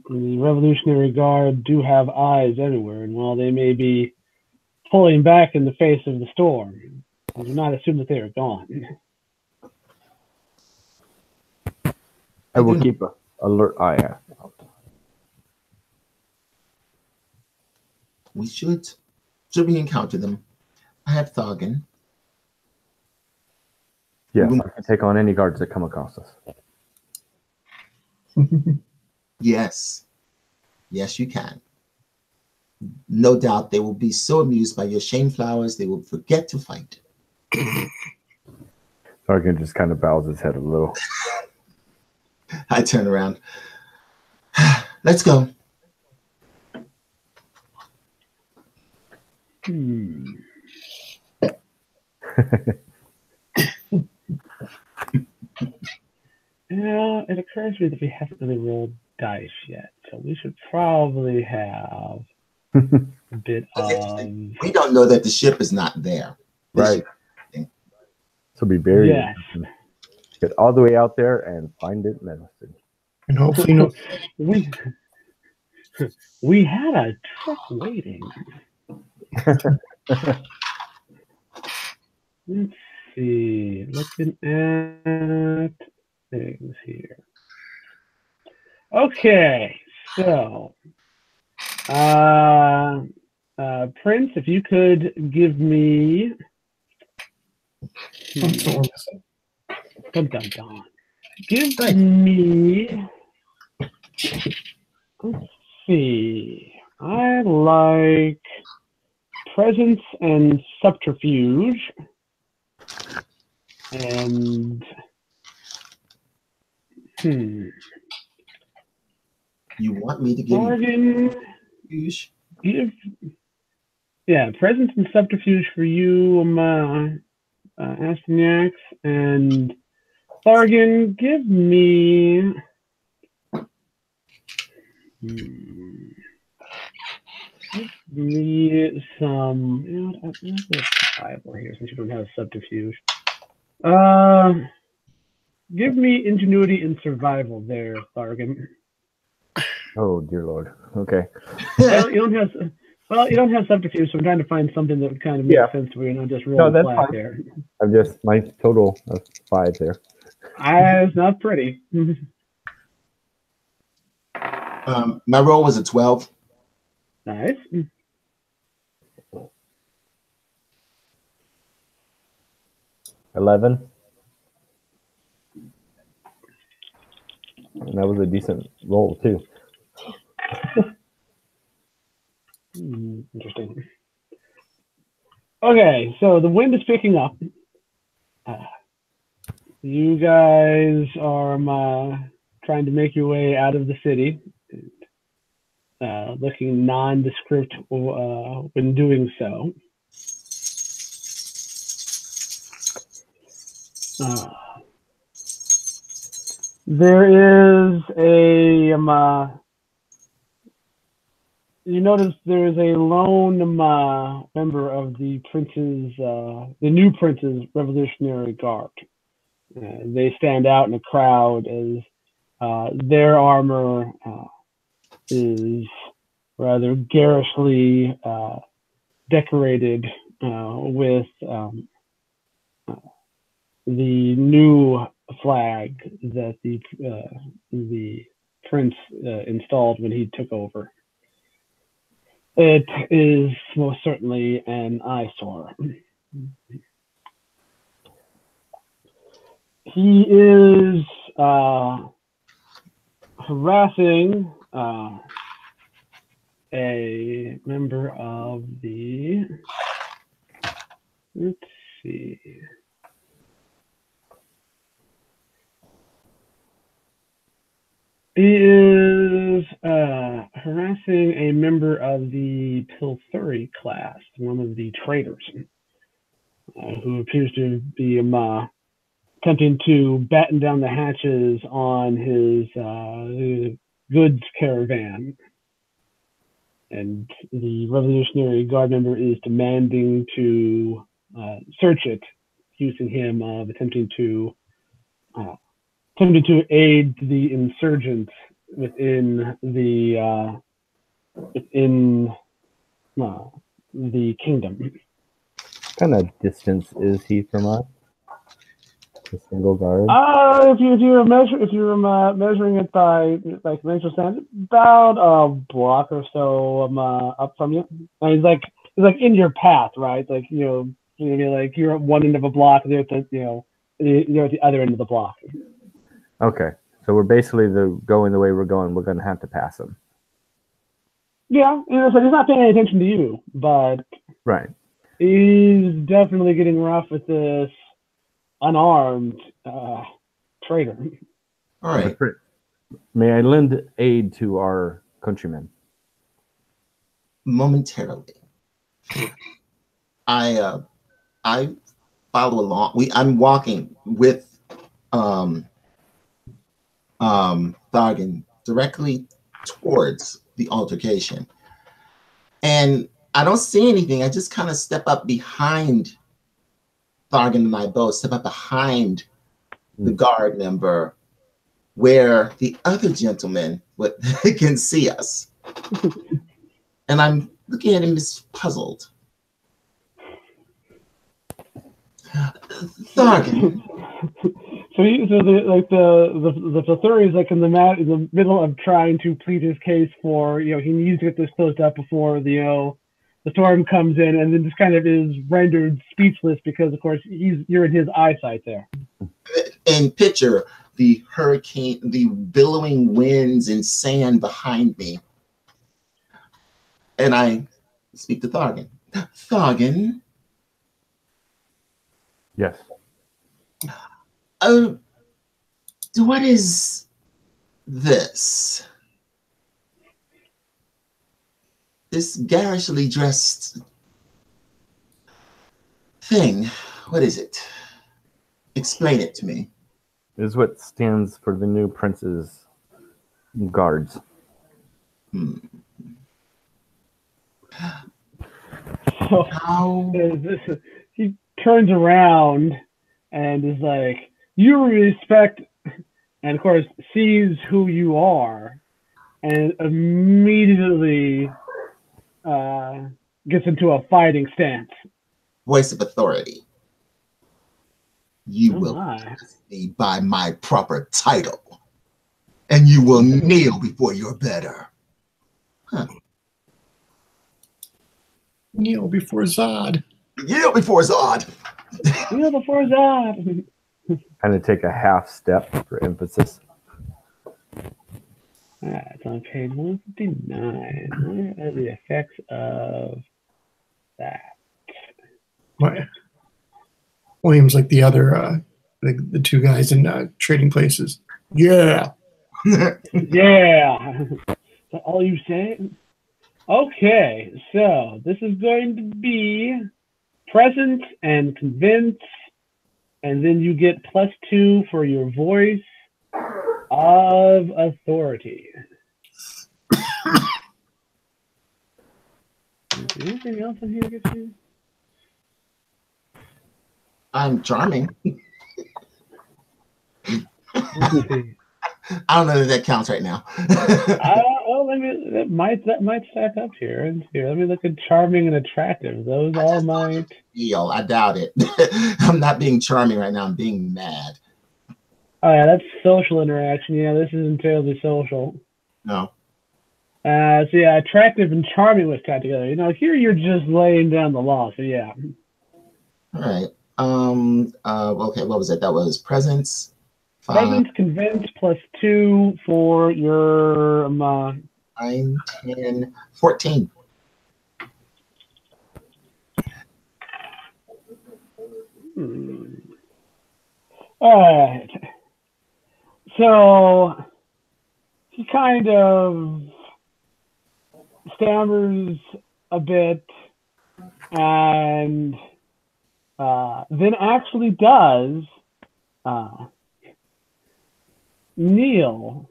the Revolutionary Guard do have eyes everywhere, and while they may be pulling back in the face of the storm, I do not assume that they are gone. I will keep an alert eye out. We should we encounter them. I have Thagen. Yes, I can take on any guards that come across us. Yes. Yes, you can. No doubt they will be so amused by your shame flowers, they will forget to fight. Sargon just kind of bows his head a little. I turn around. Let's go. Yeah, it occurs to me that we haven't really rolled dice yet, so we should probably have a bit of. We don't know that the ship is not there. Right. So be very Yes. get all the way out there and find it menacing. And hopefully no. We had a truck waiting. Let's see. Looking at things here. Okay, so Prince, if you could give me give me, let's see, I like presence and subterfuge, and You want me to give Morgan, you presence and subterfuge for you, Astagnacs, and Thargan, give me some, let's survival here since you don't have subterfuge. Give me ingenuity and survival there, Thargan. Oh dear Lord. Okay. You don't have subterfuge, so I'm trying to find something that would kind of make sense to where you're not just rolling flat there. I'm just my total of 5 there. It's not pretty. My roll was a 12. Nice. 11. And that was a decent roll too. Interesting. Okay, so the wind is picking up. You guys are trying to make your way out of the city, looking nondescript when doing so. There is a you notice there is a lone member of the new prince's Revolutionary Guard. They stand out in a crowd as their armor is rather garishly decorated with the new flag that the prince installed when he took over. It is most certainly an eyesore. He is harassing a member of the, let's see. He is harassing a member of the Pilthuri class, one of the traitors. who appears to be attempting to batten down the hatches on his goods caravan. And the Revolutionary Guard member is demanding to search it, accusing him of attempting to aid the insurgents within the kingdom. What kind of distance is he from us? A single guard? If you're measuring it by conventional standards, about a block or so up from you. And he's like in your path, right? Like you're at one end of a block, they're at you're at the other end of the block. Okay, so we're basically going the way we're going. We're going to have to pass him. Yeah, so he's not paying any attention to you, but right. He's definitely getting rough with this unarmed traitor. All right. May I lend aid to our countrymen? Momentarily. I follow along. I'm walking with Thargan directly towards the altercation. And I don't see anything. I just kind of step up behind Thargan and I both, step up behind the guard member where the other gentleman can see us. And I'm looking at him as puzzled. Thargan. So the Thur is like in the middle of trying to plead his case for, he needs to get this closed up before the storm comes in, and then just kind of is rendered speechless because of course you're in his eyesight there. And picture the hurricane, the billowing winds and sand behind me. And I speak to Thargan. Thargan. Yes. What is this? This garishly dressed thing. What is it? Explain it to me. This is what stands for the new prince's guards. So he turns around and is like, you respect, and of course sees who you are, and immediately gets into a fighting stance. Voice of authority. You will address me by my proper title, and you will kneel before your better. Huh. Kneel before Zod. Kneel before Zod. Kneel before Zod. Kind of take a half step for emphasis. It's on page 159. What are the effects of that? William's like the other, the two guys in Trading Places. Yeah. Yeah. Is that all you say? Okay, so this is going to be present and convince, and then you get +2 for your voice of authority. Is there anything else in here to get you? I'm charming. I don't know if that counts right now. That might stack up here. And here, let me look at charming and attractive. Those all might. I doubt it. I'm not being charming right now. I'm being mad. Oh yeah, that's social interaction. Yeah, this isn't terribly social. No. So yeah, attractive and charming was tied together. Here you're just laying down the law. So yeah. All right. Okay. What was it? That was presence. Presence, convince +2 for your 9, 10, 14. All right. So he kind of stammers a bit and then actually does kneel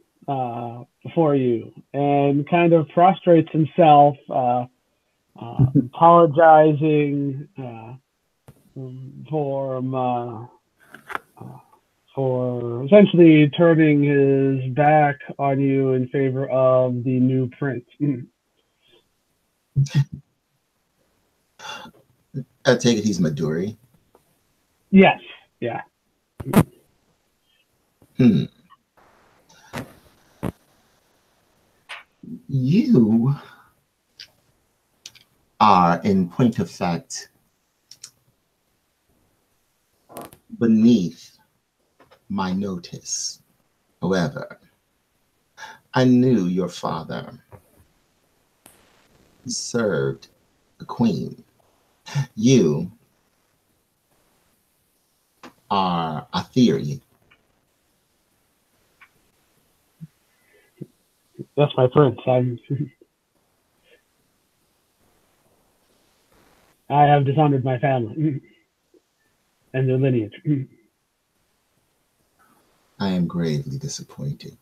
before you and kind of prostrates himself, apologizing for essentially turning his back on you in favor of the new prince. I take it he's Maduri. Yes, yeah. You are, in point of fact, beneath my notice. However, I knew your father served the queen. You are a theory. That's my prince. I have dishonored my family and their lineage. I am gravely disappointed.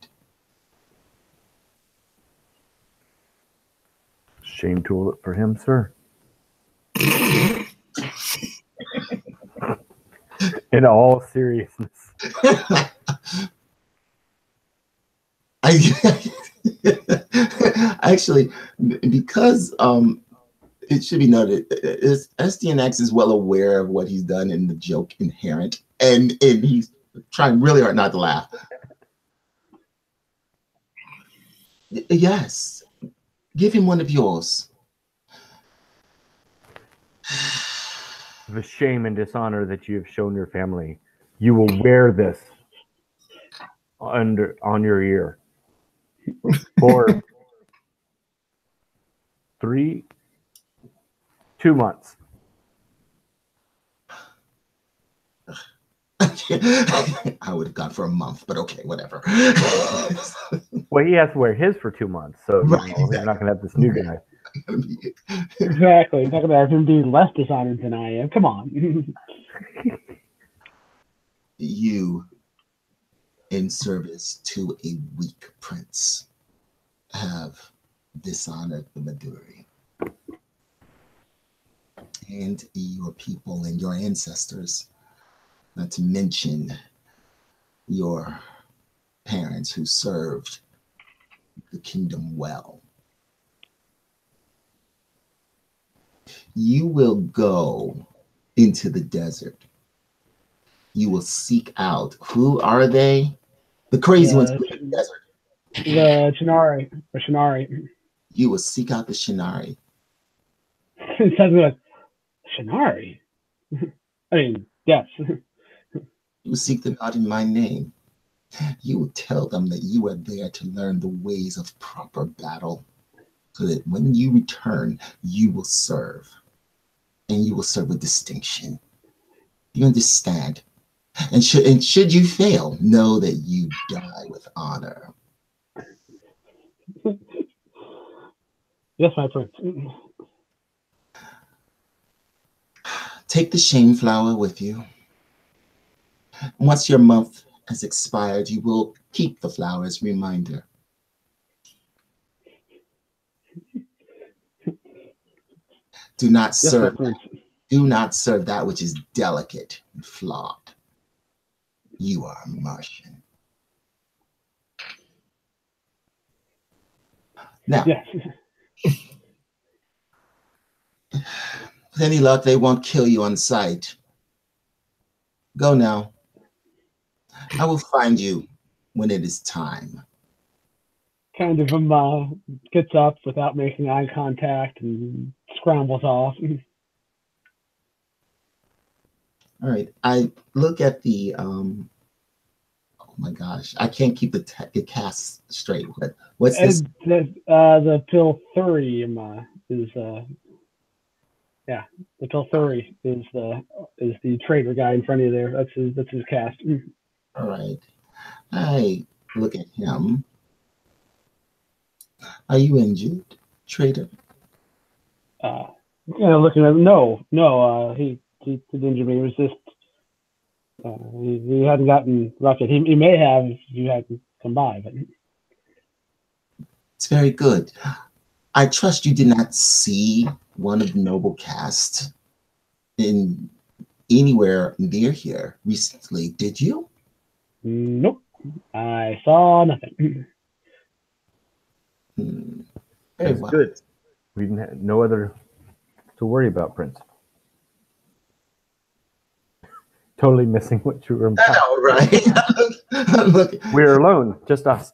Shame to for him, sir. In all seriousness. Actually, because it should be noted, SDNX is well aware of what he's done in the joke inherent, and he's trying really hard not to laugh. Yes, give him one of yours. The shame and dishonor that you have shown your family. You will wear this on your ear for 2 months. I would have gone for a month, but okay, whatever. Well, he has to wear his for 2 months, so Right, exactly. You're not going to have this new guy. Exactly. You're not going to have him be less dishonored than I am. Come on. You, in service to a weak prince, have dishonored the Maduri. And your people and your ancestors, not to mention your parents who served the kingdom well. You will go into the desert. You will seek out, who are they? The crazy ones in the desert. The Shinari. Or Shinari. You will seek out the Shinari. It sounds like Shinari. I mean, yes. You will seek them out in my name. You will tell them that you are there to learn the ways of proper battle, so that when you return, you will serve. And you will serve with distinction. You understand? And should you fail, know that you die with honor. Yes, my prince. Take the shame flower with you. Once your month has expired, you will keep the flower as a reminder. Do not serve. Yes, do not serve that which is delicate and flawed. You are a Martian. Now, yes. with any luck, they won't kill you on sight. Go now. I will find you when it is time. Kind of gets up without making eye contact and scrambles off. All right. I look at the oh my gosh, I can't keep the cast straight. But what's this? The Pilthurium is yeah, the Pilthuri is the traitor guy in front of you there. That's his cast. All right. I look at him. Are you injured, traitor? Looking at no, he to injure me. It was just he hadn't gotten rough yet. He may have if you hadn't come by, but It's very good. I trust you did not see one of the noble cast in anywhere near here recently, did you? nope. I saw nothing. Very That's well. good. We didn't have no other to worry about, Prince. Totally missing what you were about. I know, right? Look, We're alone, just us.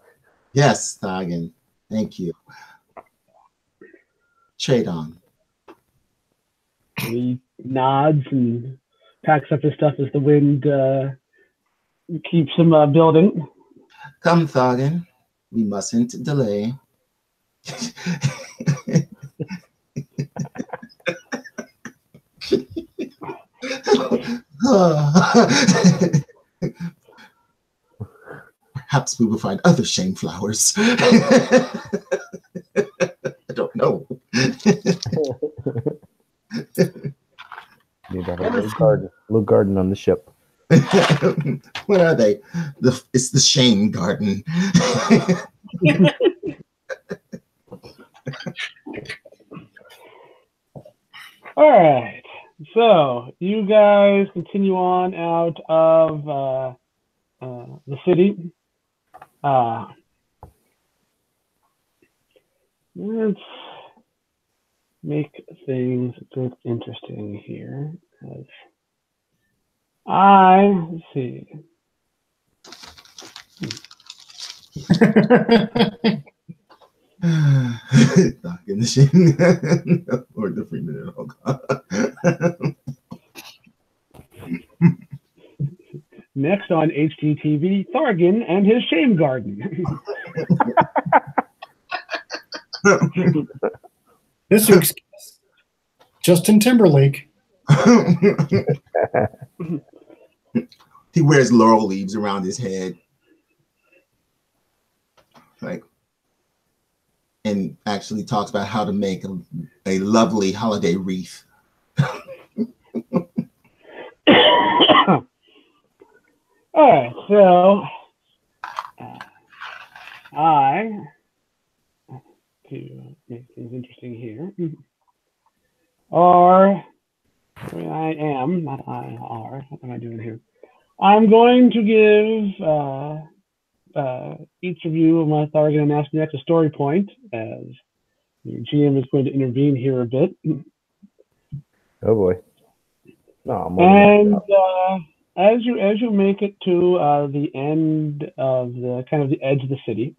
yes, Thagen. Thank you. Trade on. He nods and packs up his stuff as the wind keeps him building. Come, Thagen. We mustn't delay. Perhaps we will find other shame flowers. I don't know. Need to have a little garden on the ship. What are they? It's the shame garden. All right. So you guys continue on out of the city. Let's make things a bit interesting here. Let's see. Not in the shame. Or the Freeman at all. Next on HGTV, Thargan and his shame garden. This week's guest, Justin Timberlake. He wears laurel leaves around his head. Like, and actually talks about how to make a lovely holiday wreath. All right, so to make things interesting here, or I am, not I are. What am I doing here? I'm going to give each of you, my Thargan and Aspinax, a story point, as your GM is going to intervene here a bit. Oh boy. No, And as you make it to the end of the kind of the edge of the city,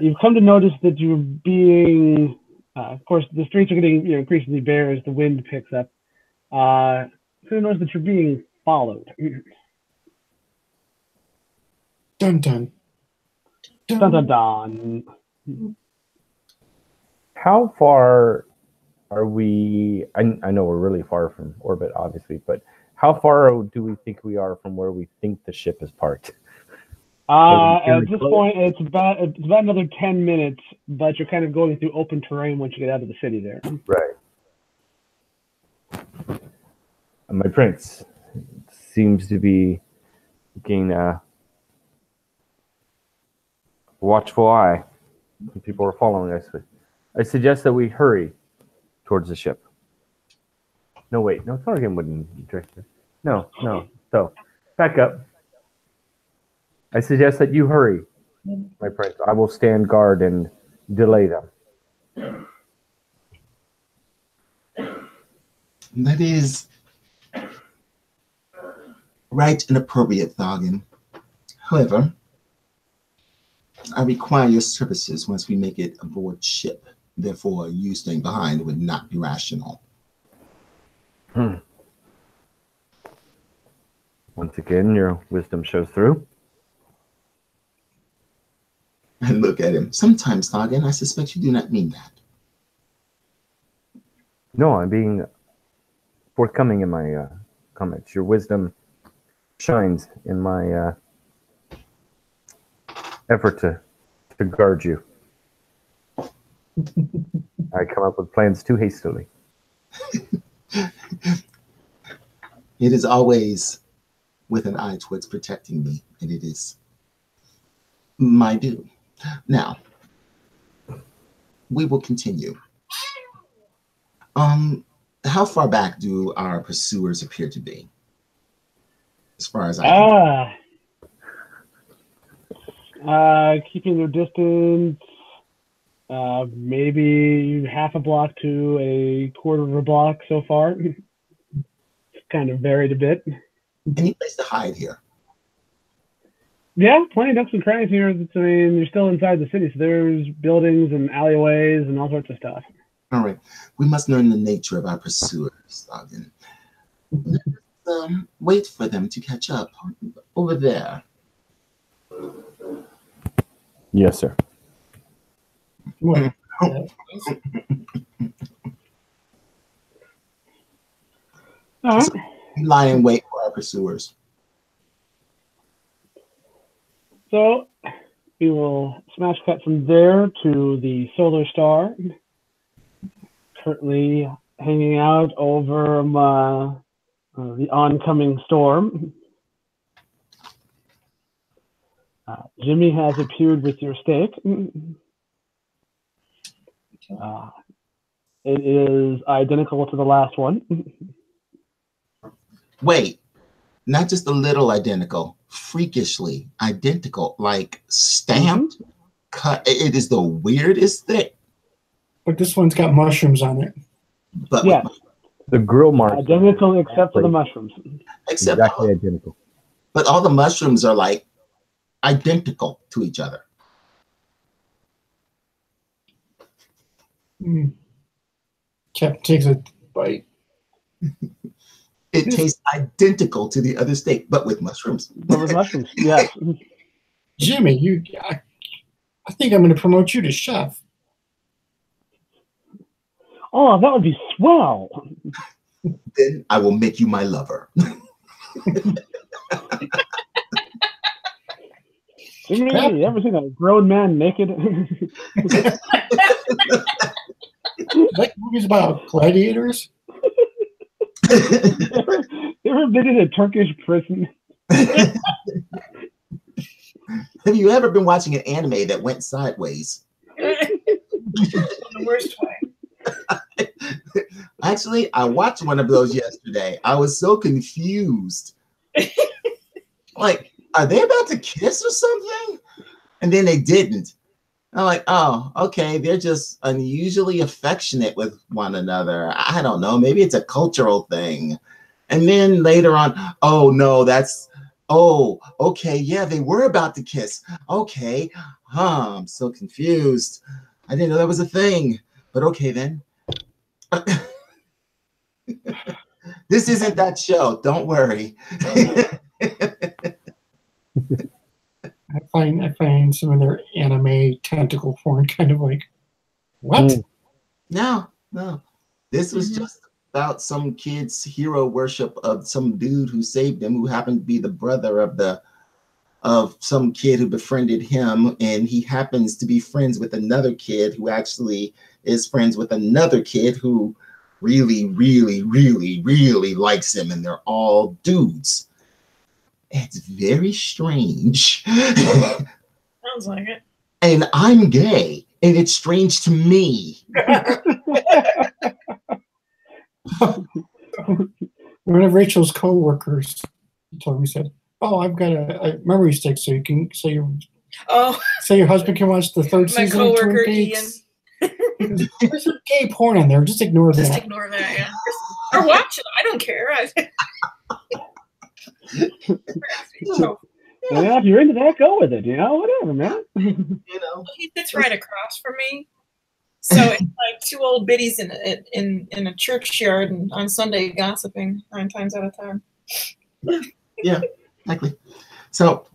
you've come to notice that you're being, of course, the streets are getting increasingly bare as the wind picks up. You notice that you're being followed. Dun dun. Dun dun dun. How far are we? I know we're really far from orbit, obviously, but how far do we think we are from where we think the ship is parked? At this point, it's about another 10 minutes, but you're kind of going through open terrain once you get out of the city there. Right. My prince seems to be getting a watchful eye. People are following us. I suggest that we hurry towards the ship. No, wait. No, Thargan wouldn't direct us. No. So, back up. I suggest that you hurry, my prince. I will stand guard and delay them. That is right and appropriate, Thagen. However, I require your services once we make it aboard ship. Therefore, you staying behind would not be rational. Once again, your wisdom shows through. And look at him. Sometimes, Thagen, I suspect you do not mean that. No, I'm being forthcoming in my comments. Your wisdom shines in my effort to guard you. I come up with plans too hastily. It is always with an eye towards protecting me, and it is my due. Now, we will continue. How far back do our pursuers appear to be? As far as I can Keeping their distance, maybe half a block to a quarter of a block so far. It's kind of varied a bit. any place to hide here? Yeah, plenty of nooks and crannies here. I mean, you're still inside the city, so there's buildings and alleyways and all sorts of stuff. All right. We must learn the nature of our pursuers, Ogden. Let's wait for them to catch up over there. Yes, sir. What? All right. Lie in wait for our pursuers. So we will smash cut from there to the Solar Star, currently hanging out over the oncoming storm. Jimmy has appeared with your stake. It is identical to the last one. Wait, not just a little identical, freakishly identical, like stamped, cut. It is the weirdest thing. But this one's got mushrooms on it. But Yeah, The grill mark. identical except for the mushrooms. except Exactly identical. but all the mushrooms are like identical to each other. Cap takes a bite. It tastes identical to the other steak, but with mushrooms. But with mushrooms, yes. Jimmy, I think I'm going to promote you to chef. Oh, that would be swell. Then I will make you my lover. Jimmy, you ever seen a grown man naked? Like movies about gladiators? You ever been in a Turkish prison? Have you ever been watching an anime that went sideways? The worst way. Actually, I watched one of those yesterday. I was so confused. Like, are they about to kiss or something? And then they didn't. I'm like, oh, okay. They're just unusually affectionate with one another. I don't know. Maybe it's a cultural thing. And then later on, oh, no, oh, okay. Yeah, they were about to kiss. Okay. I'm so confused. I didn't know that was a thing. But okay, then. This isn't that show. Don't worry. I find some of their anime tentacle porn kind of like, what? No. This was just about some kid's hero worship of some dude who saved him, who happened to be the brother of some kid who befriended him, and he happens to be friends with another kid who actually is friends with another kid who really, really, really, really likes him, and they're all dudes. It's very strange. Sounds like it. And I'm gay, and it's strange to me. One of Rachel's co-workers told me, said, "Oh, I've got a memory stick, so you can so your husband can watch the third My season of Twin coworker Peaks." There's some gay porn on there. Just ignore Just that. ignore that, yeah. Or watch it. I don't care. Yeah, if you're into that, go with it. Whatever, man. He sits right across from me, so it's like two old biddies in a churchyard and on Sunday gossiping 9 times out of 10. Yeah, exactly. So,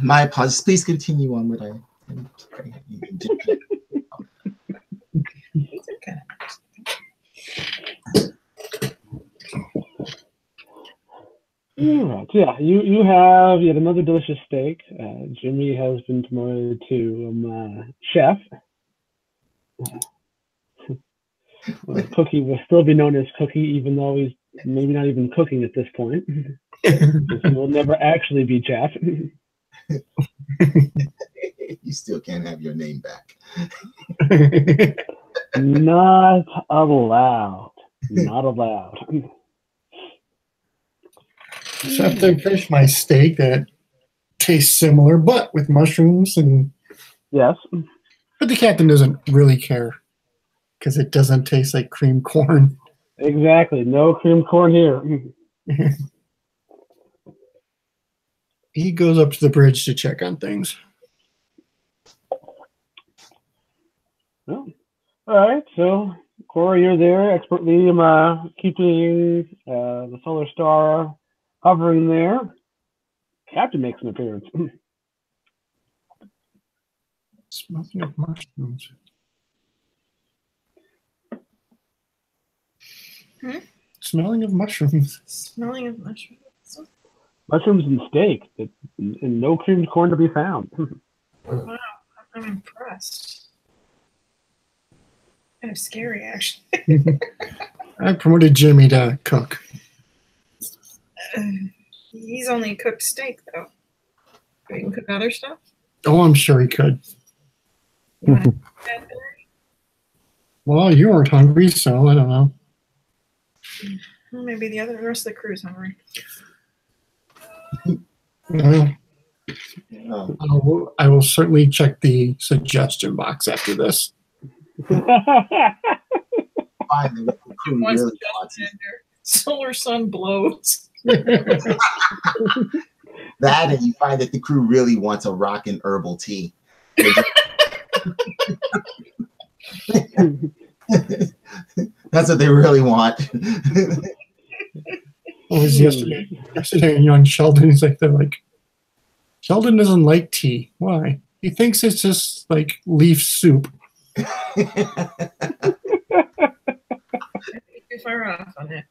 my apologies. Please continue on with it. It's okay. All right. Yeah, you have yet another delicious steak. Jimmy has been promoted to chef. Well, Cookie will still be known as Cookie, even though he's maybe not even cooking at this point. He will never actually be Jeff. You still can't have your name back. Not allowed. Not allowed. So after I finish my steak that tastes similar, but with mushrooms, Yes. but the captain doesn't really care because it doesn't taste like cream corn. Exactly. No cream corn here. He goes up to the bridge to check on things. Well, all right. So, Corey, you're there, expertly keeping the Solar Star hovering there. Captain makes an appearance. Smelling of mushrooms. Smelling of mushrooms. Smelling of mushrooms. Mushrooms and steak, and no creamed corn to be found. Wow, I'm impressed. Kind of scary, actually. I promoted Jimmy to cook. He's only cooked steak, though. He can cook other stuff. Oh, I'm sure he could. You wanna have that dinner? Well, you weren't hungry, so I don't know. Well, maybe the rest of the crew's hungry. Well, Oh, I will certainly check the suggestion box after this. finally, what the crew One really suggestion wants in there. Solar sun blows. that, and you find that the crew really wants a rockin' herbal tea. That's what they really want. What was yesterday young Sheldon? They're like, Sheldon doesn't like tea. Why? He thinks it's just like leaf soup. Too far off on that.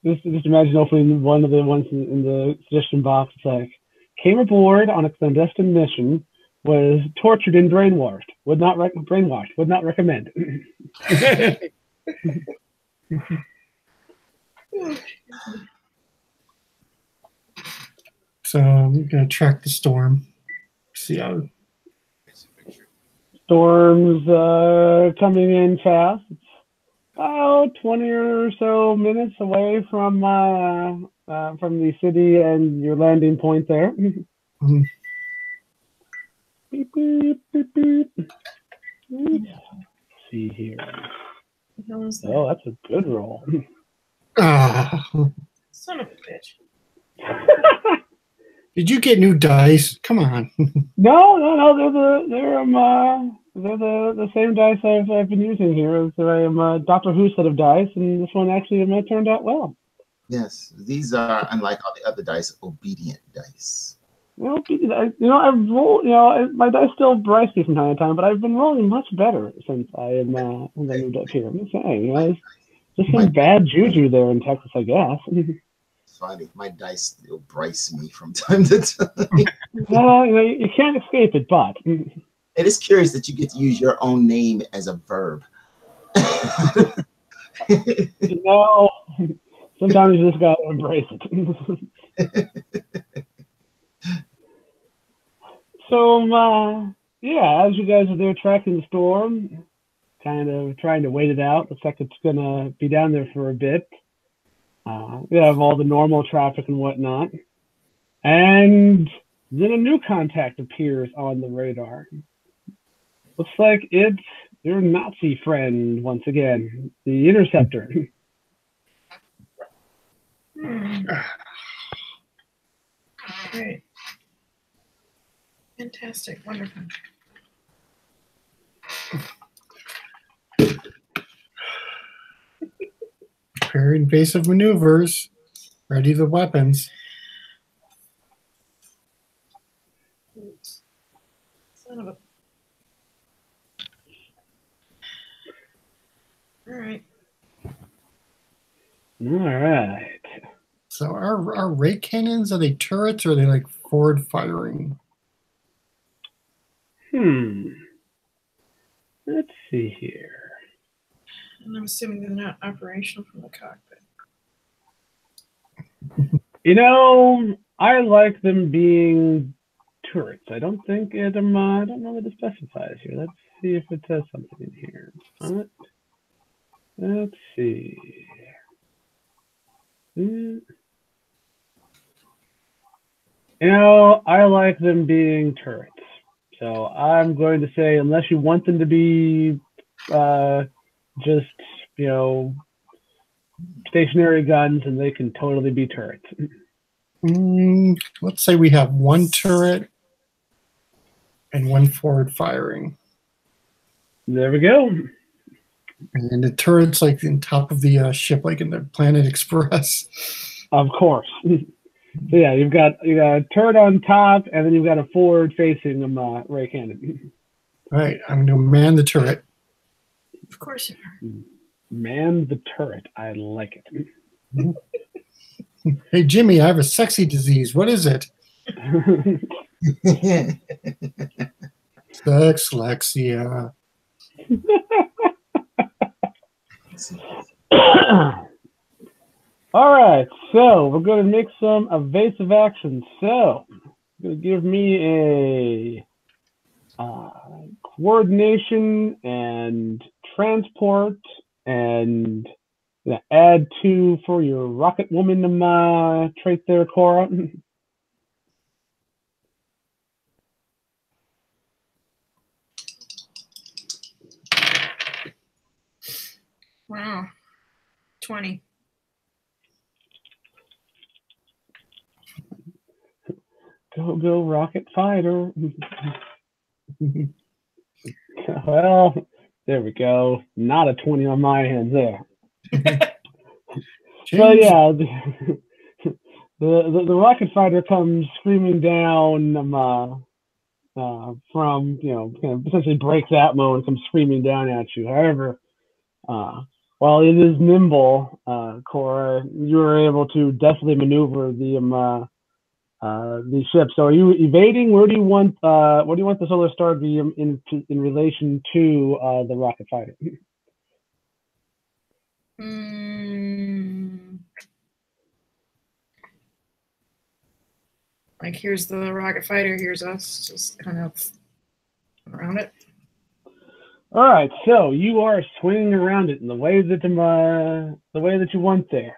Just imagine opening one of the ones in the suggestion box. It's like, came aboard on a clandestine mission, was tortured and brainwashed. Would not recommend. So I'm gonna track the storm. See how. Storm's coming in fast. It's about 20 or so minutes away from the city and your landing point there. Mhm. Beep, beep, beep, beep. Let's see here. Oh, that's a good roll. Ah, Son of a bitch. did you get new dice? Come on. No. They're the same dice I've been using here. So I am a Doctor Who set of dice, and this one actually turned out well. Yes, these are, unlike all the other dice, obedient dice. I've rolled. My dice still brice me from time to time, but I've been rolling much better since I moved up here. I'm just saying, it's just some bad juju there in Texas, I guess. It's funny. My dice still brice me from time to time. You can't escape it, but It is curious that you get to use your own name as a verb. Sometimes you just gotta embrace it. So, as you guys are there tracking the storm, kind of trying to wait it out. Looks like it's gonna be down there for a bit. We have all the normal traffic and whatnot, and then a new contact appears on the radar. Looks like it's your Nazi friend once again, the Interceptor. Great. Fantastic. Wonderful. Prepare invasive maneuvers. Ready the weapons. Son of a. All right. All right. So are ray cannons, are they turrets or are they like forward firing? Let's see here. And I'm assuming they're not operational from the cockpit. You know, I like them being turrets. I don't think it. I don't know what it specifies here. Let's see if it says something in here. Let's see. You know, I like them being turrets. So I'm going to say, unless you want them to be just, you know, stationary guns, and they can totally be turrets. Let's say we have one turret and one forward firing. There we go. And the turret's like in top of the ship, like in the Planet Express. Of course. So yeah, you've got a turret on top, and then you've got a forward-facing ray cannon. All right, I'm going to man the turret. Of course you are. Man the turret. I like it. Hey, Jimmy, I have a sexy disease. What is it? Sexlexia. All right, so we're going to make some evasive action. So, going to give me a coordination and transport, and add 2 for your rocket woman trait there, Cora. Wow. 20. Go, rocket fighter. Well, there we go. Not a 20 on my hands there. So yeah, the rocket fighter comes screaming down from, kind of essentially breaks out mode and comes screaming down at you. However, while it is nimble, Cora, you are able to definitely maneuver the ship. So are you evading? Where do you want the Solar Star to be in relation to the rocket fighter? Like, here's the rocket fighter, here's us, just kind of around it. All right, so you are swinging around it in the way that you want there.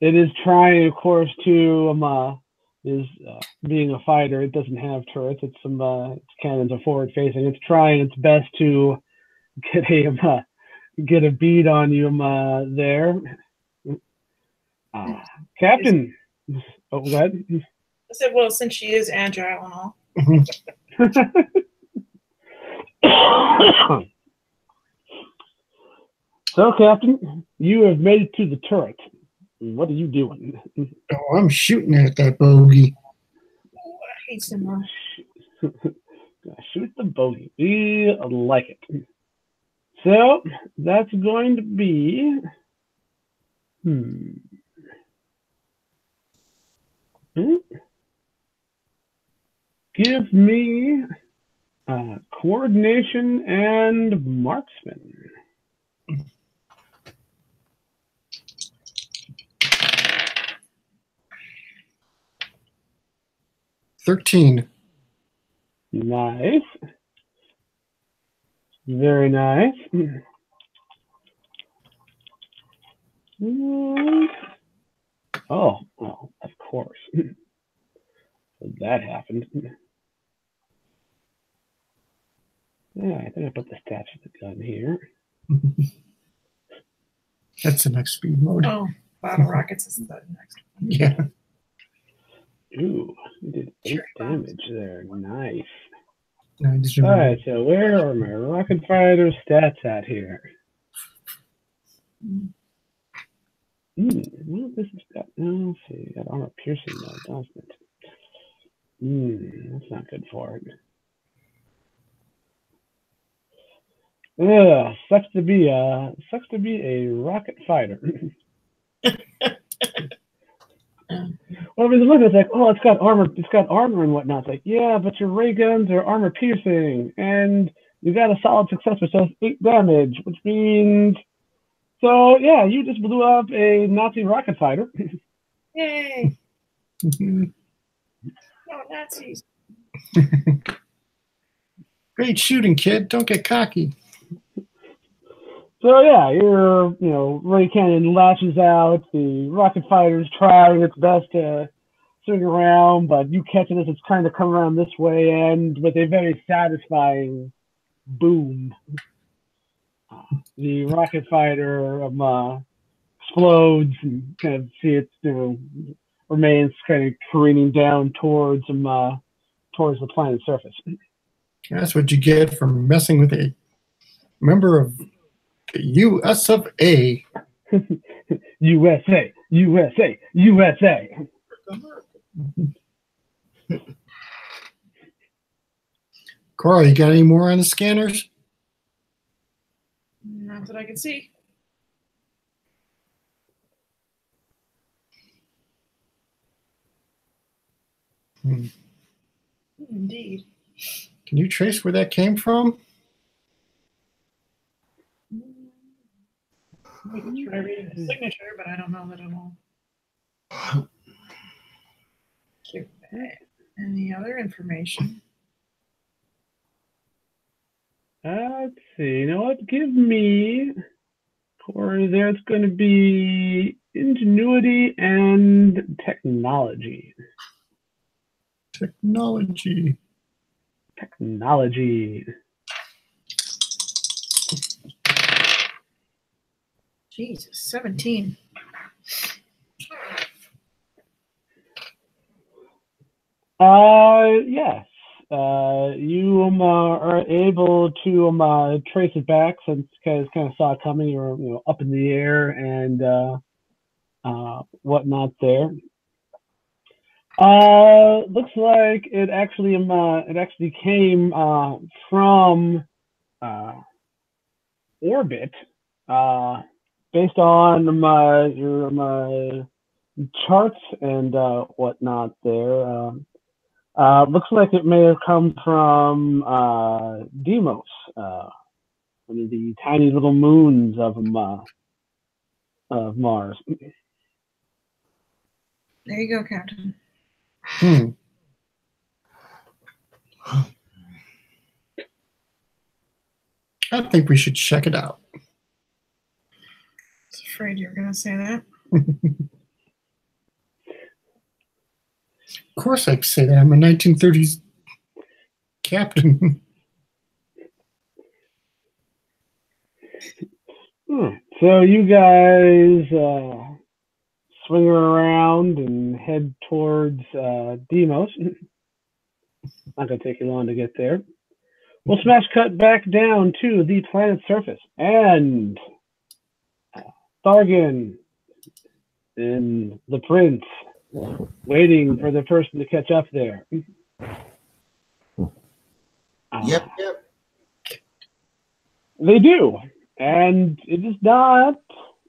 It is trying, of course, to being a fighter. It doesn't have turrets. Its cannons are forward facing. It's trying its best to get a bead on you there. Captain. Oh, go ahead. I said, well, since she is agile and all. So, Captain, you have made it to the turret. What are you doing? Oh, I'm shooting at that bogey. Oh, I hate so much. Shoot the bogey. We like it. So, that's going to be... Give me coordination and marksman. $13. Nice. Very nice. Oh, well, of course. So that happened. Yeah, I think I put the stats of the gun here. That's the next speed mode. Oh, bottle rockets is the next one. Yeah. Ooh, you did 8 damage there. Nice. No, I just All remember. right, so where are my rocket fighter stats at here? Well, this has got, let's see, got armor piercing though, doesn't it? That's not good for it. Sucks to be a rocket fighter. Well, I mean, look, it's like, oh, it's got armor and whatnot. It's like, yeah, but your ray guns are armor piercing, and you got a solid success, which does 8 damage, which means, so yeah, you just blew up a Nazi rocket fighter. Yay! Oh, Nazis. Great shooting, kid. Don't get cocky. So yeah, your ray cannon lashes out. The rocket fighter's trying its best to swing around, but you catch it as it's trying to come around this way, and with a very satisfying boom, the rocket fighter explodes, and kind of see it remains kind of careening down towards the planet's surface. That's what you get for messing with a member of the US of A. USA, USA, USA. Cora, you got any more on the scanners? Not that I can see. Indeed. Can you trace where that came from? We can try reading the signature, but I don't know that it'll give any other information. Let's see. You know what? Give me, Corey, there it's going to be ingenuity and technology. Technology. Technology. Jesus, 17. Yes. You are able to trace it back since you kind of saw it coming. You were up in the air and whatnot there. Looks like it actually came from orbit. Based on your charts and whatnot there. Looks like it may have come from Deimos, one of the tiny little moons of Mars. There you go, Captain. I think we should check it out. I was afraid you were going to say that. Of course I can say that. I'm a 1930s captain. So you guys swing around and head towards Deimos. Not going to take you long to get there. We'll smash cut back down to the planet's surface. And Thargan and the prince waiting for the person to catch up there. Yep. They do. And it is not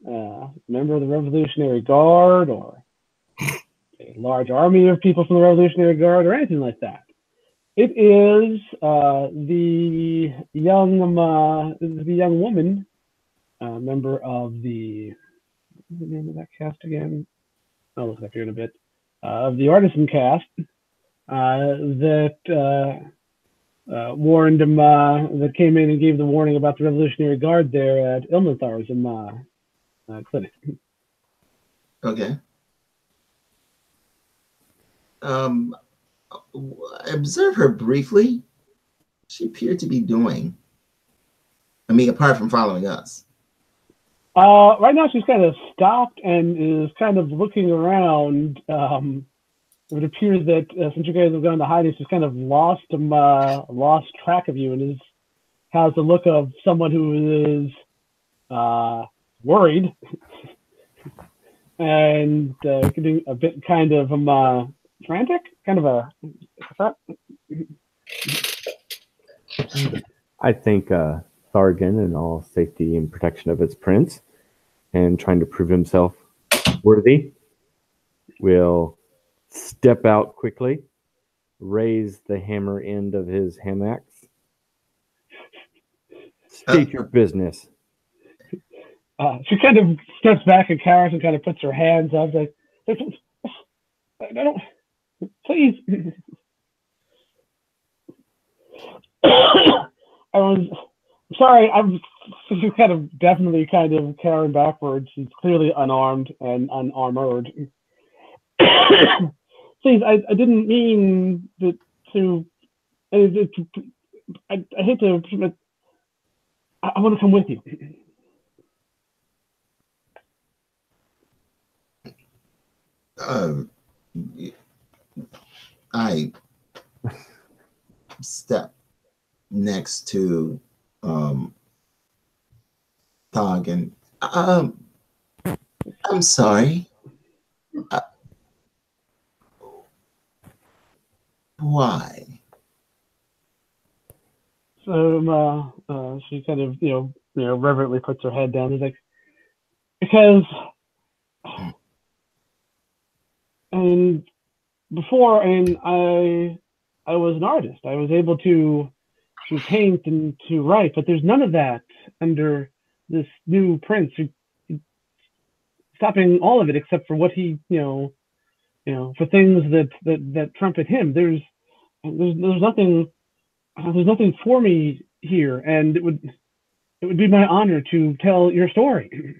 a member of the Revolutionary Guard or a large army of people from the Revolutionary Guard or anything like that. It is the young woman, member of the, what's the name of that cast again? I'll look it up here in a bit. Of the Artisan cast that warned him, that came in and gave the warning about the Revolutionary Guard there at Ilmathar's clinic. Okay. Observe her briefly. She appeared to be doing, apart from following us. Right now she's kind of stopped and is kind of looking around. It appears that since you guys have gone to hiding, she's kind of lost track of you and has the look of someone who is worried and getting a bit kind of frantic, kind of a. I think Thargan, in all safety and protection of its prince, and trying to prove himself worthy, will step out quickly, raise the hammer end of his hammock. State your business. She kind of steps back and cowers and kind of puts her hands up, like, I don't, please. I was sorry. She's kind of definitely kind of cowering backwards. She's clearly unarmed and unarmored. Please, I didn't mean to. I hate to. I want to come with you. I step next to Tog and I'm sorry. Why? So she kind of reverently puts her head down. Is like, because before I was an artist. I was able to paint and to write, but there's none of that under this new prince. Stopping all of it except for what he for things that trumpet him. There's nothing for me here, and it would be my honor to tell your story.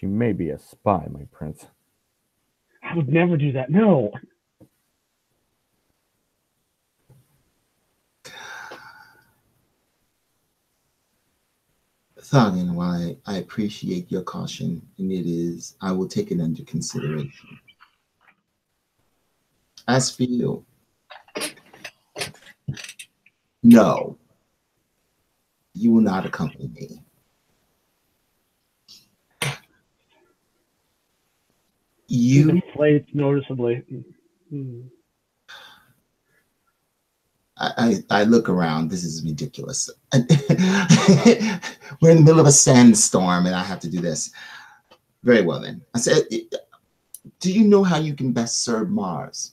You may be a spy, my prince. I would never do that. No. Thagan, while I appreciate your caution, and I will take it under consideration. As for you, no, you will not accompany me. You inflates noticeably. I look around. This is ridiculous. We're in the middle of a sandstorm, and I have to do this. Very well, then. I said, do you know how you can best serve Mars?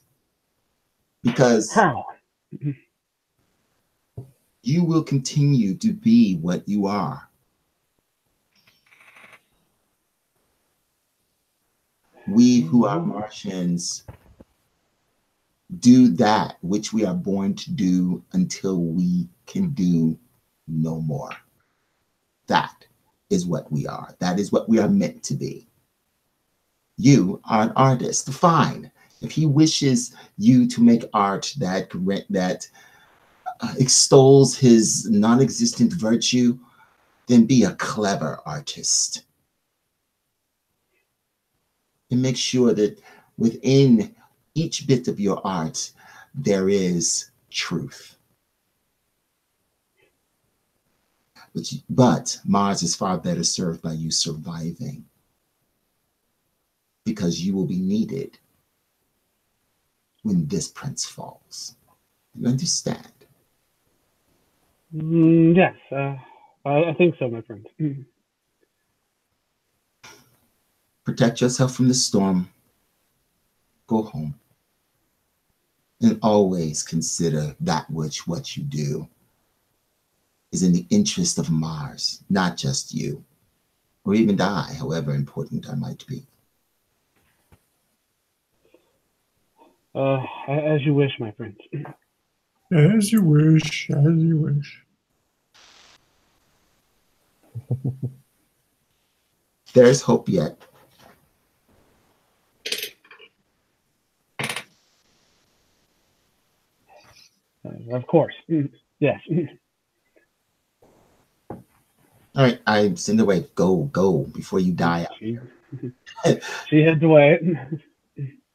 Because how? You will continue to be what you are. We who are Martians do that which we are born to do until we can do no more. That is what we are. That is what we are meant to be. You are an artist. Fine. If he wishes you to make art that extols his non-existent virtue, then be a clever artist. And make sure that within each bit of your art, there is truth. But Mars is far better served by you surviving, because you will be needed when this prince falls. You understand? Yes, I think so, my friend. Protect yourself from the storm. Go home. And always consider that what you do is in the interest of Mars, not just you, or even I, however important I might be. As you wish, my friend. As you wish, as you wish. There's hope yet. Of course. Yes. All right, I send away. Go before you die out here. She heads away.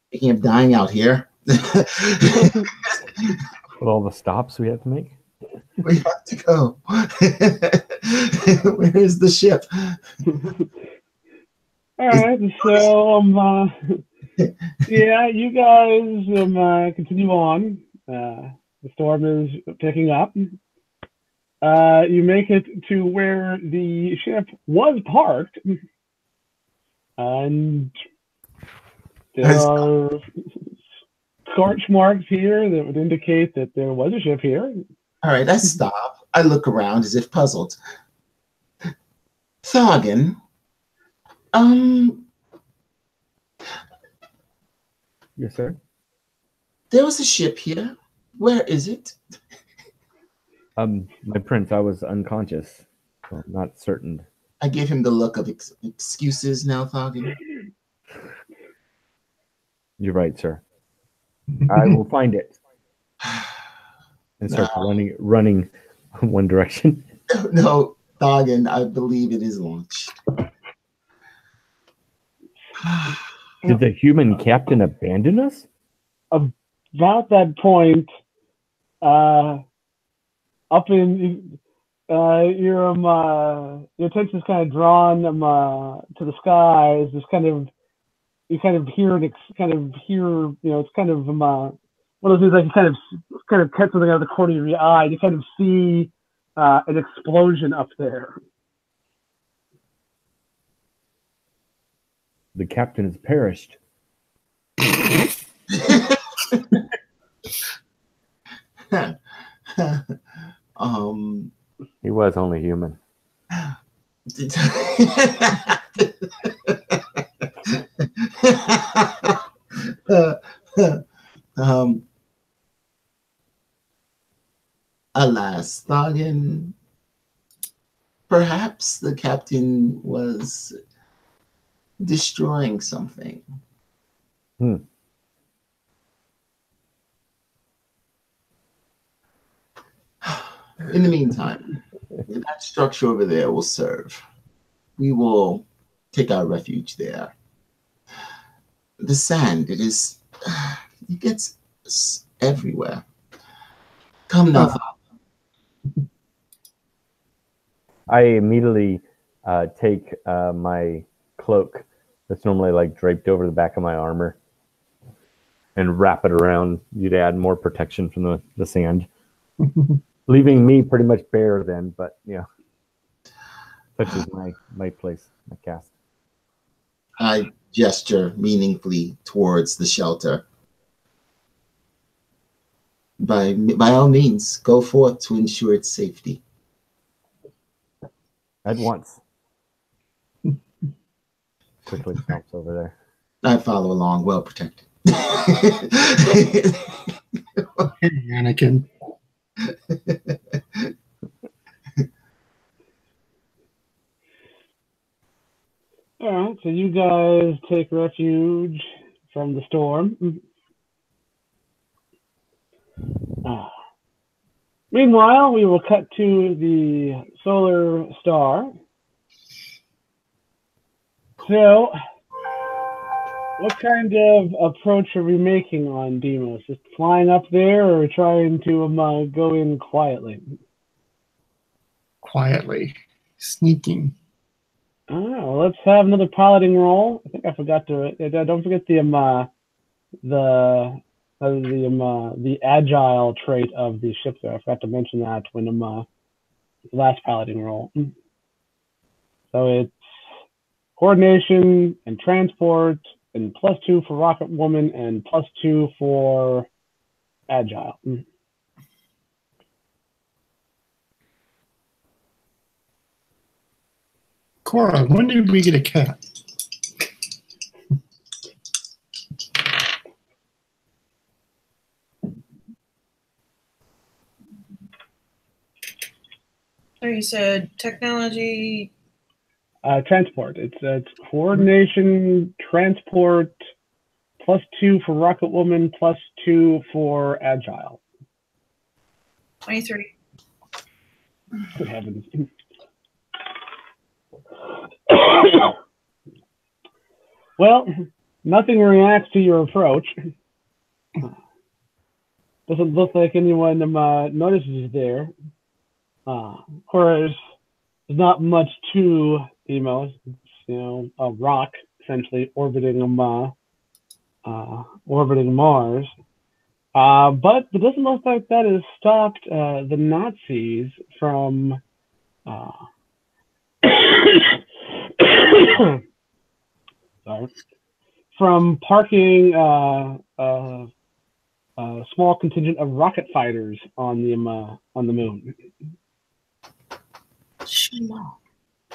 Speaking of dying out here. With all the stops we have to make? We have to go. Where is the ship? All right, so yeah, you guys continue on. The storm is picking up. You make it to where the ship was parked, and There are scorch marks here that would indicate that there was a ship here. All right, I stop. I look around as if puzzled. Thargan, Yes, sir. there was a ship here. Where is it? My prince, I was unconscious, so I'm not certain. I gave him the look of excuses now, Thargan. You're right, sir. I will find it. And start running one direction. No, Thargan, I believe it is launched. Did the human captain abandon us? About that point, up in your attention is kind of drawn to the skies. There's kind of you kind of hear it's kind of one of those things like you kind of catch something out of the corner of your eye. You kind of see an explosion up there. The captain has perished. He was only human. Alas, Thargan, perhaps the captain was destroying something. In the meantime, that structure over there will serve. We will take our refuge there. The sand, it gets everywhere. Come now. I immediately take my cloak that's normally like draped over the back of my armor and wrap it around you to add more protection from the sand. Leaving me pretty much bare then, but yeah. Such is my place, my cast. I gesture meaningfully towards the shelter. By all means, go forth to ensure its safety. At once. Quickly stomps over there. I follow along, well protected. Anakin. All right, so you guys take refuge from the storm. Meanwhile, we will cut to the solar star. So, what kind of approach are we making on Deimos? Just flying up there or trying to go in quietly? Quietly. Sneaking. Well, let's have another piloting roll. I think I forgot to. Don't forget the agile trait of the ship there. I forgot to mention that when the last piloting roll. So it's coordination and transport, and +2 for rocket woman, and +2 for agile. Cora, when did we get a cat? So you said technology. Transport. It's coordination, transport, +2 for rocket woman, +2 for agile. 23. Good heavens. Well, nothing reacts to your approach. Doesn't look like anyone notices there. Of course, there's not much to Deimos. It's, a rock essentially orbiting Mars. But it doesn't look like that has stopped the Nazis from from parking a small contingent of rocket fighters on the moon.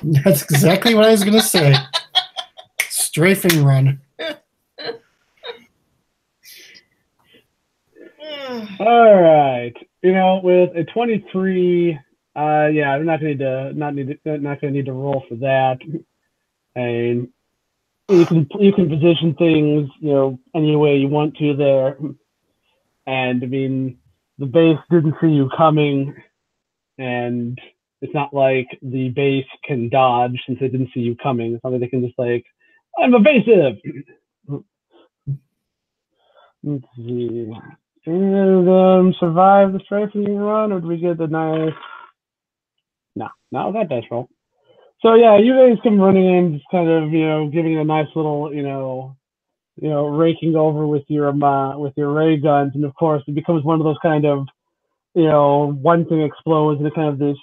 That's exactly what I was going to say. Strafing run. All right. With a 23, yeah, I'm not gonna need to roll for that. And you can position things, any way you want to there. And I mean, the base didn't see you coming, and it's not like the base can dodge since they didn't see you coming. It's not like they can just like, I'm evasive. Let's see. Any of them survive the strafing run, or do we get the nice? No, that does roll. So yeah, you guys come running in, just kind of giving it a nice little raking over with your ray guns, and of course it becomes one of those kind of one thing explodes and kind of this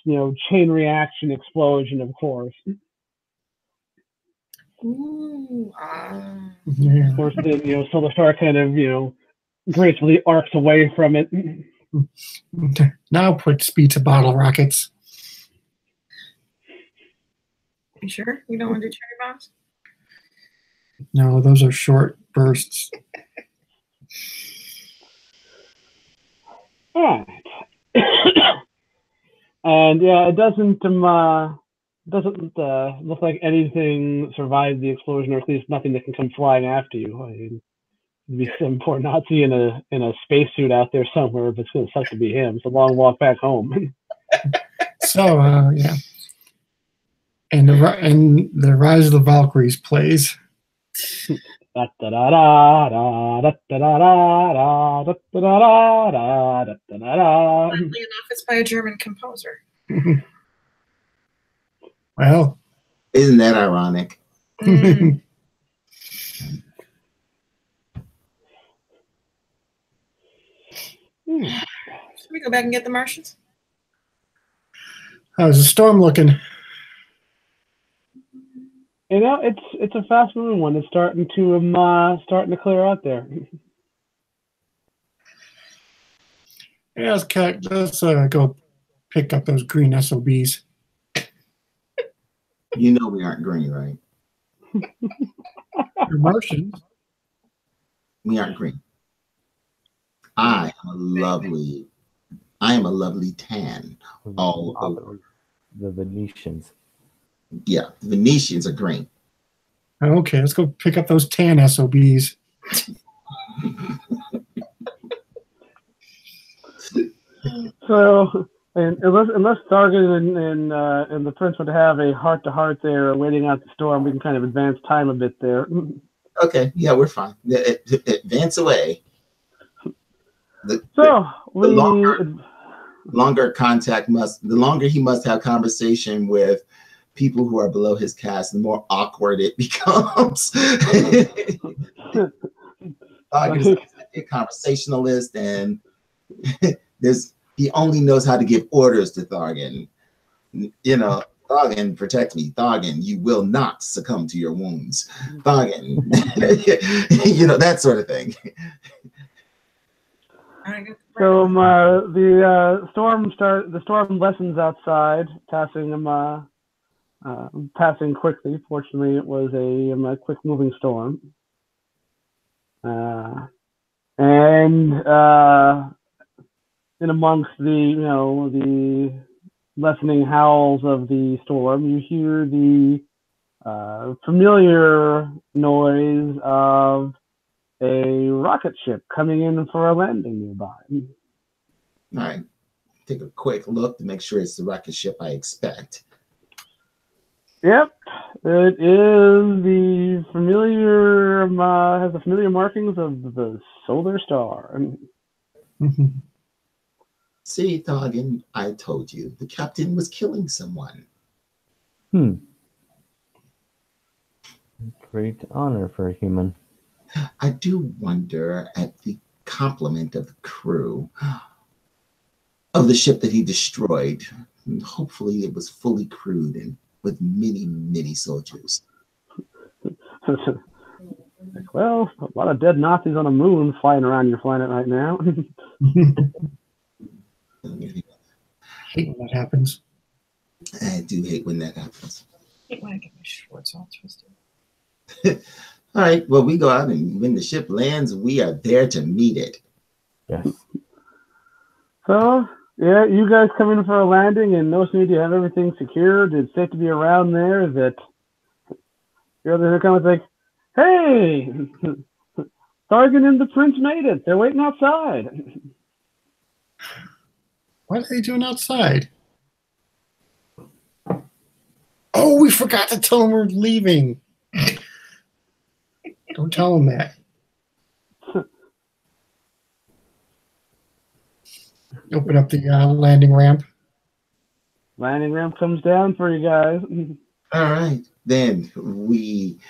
chain reaction explosion, of course. Ooh, Yeah. Of course, the Solar Star kind of gracefully arcs away from it. Now put speed to bottle rockets. You sure you don't want to do cherry bombs? No, those are short bursts. All right. And yeah, it doesn't look like anything survived the explosion, or at least nothing that can come flying after you. I mean, it'd be some poor Nazi in a spacesuit out there somewhere, but it's gonna suck to be him. It's a long walk back home. So yeah, and the Rise of the Valkyries plays. Oddly enough, it's by a German composer. Well, Isn't that ironic? Mm. Should we go back and get the Martians? how's the storm looking? It's a fast moving one. It's starting to clear out there. Yeah, let's go pick up those green SOBs. You know we aren't green, right? They're Martians. We aren't green. I am a lovely tan. All over. The Venetians. Yeah, the Venetians are green. Okay, let's go pick up those tan SOBs. So, and unless Thargan and the Prince would have a heart-to-heart there, waiting out the storm, we can kind of advance time a bit there. Okay, yeah, we're fine. Advance away. The longer he must have conversation with people who are below his caste, the more awkward it becomes. Thargan's a conversationalist, and he only knows how to give orders to Thargan. Thargan, protect me. Thargan, you will not succumb to your wounds. Thargan, that sort of thing. So the storm lessens outside, passing quickly. Fortunately, it was a quick moving storm, and in amongst the lessening howls of the storm, you hear the familiar noise of a rocket ship coming in for a landing nearby. All right. Take a quick look to make sure it's the rocket ship I expect. Yep. It is the familiar, has the familiar markings of the Solar Star. See, Thargan, I told you, the captain was killing someone. Great honor for a human. I do wonder at the complement of the crew of the ship that he destroyed. And hopefully it was fully crewed and with many, many soldiers. Well, a lot of dead Nazis on a moon flying around your planet right now. Hate when that happens. I do hate when that happens. I hate when I get my shorts all twisted. All right. Well, we go out, and when the ship lands, we are there to meet it. Yes. So, yeah, you guys come in for a landing, and no sooner do you have everything secured, it's safe to be around there that the others are kind of like, hey, Sargon and the Prince made it. They're waiting outside. What are they doing outside? Oh, we forgot to tell them we're leaving. Don't tell them that. Open up the landing ramp. Landing ramp comes down for you guys. All right. Then we,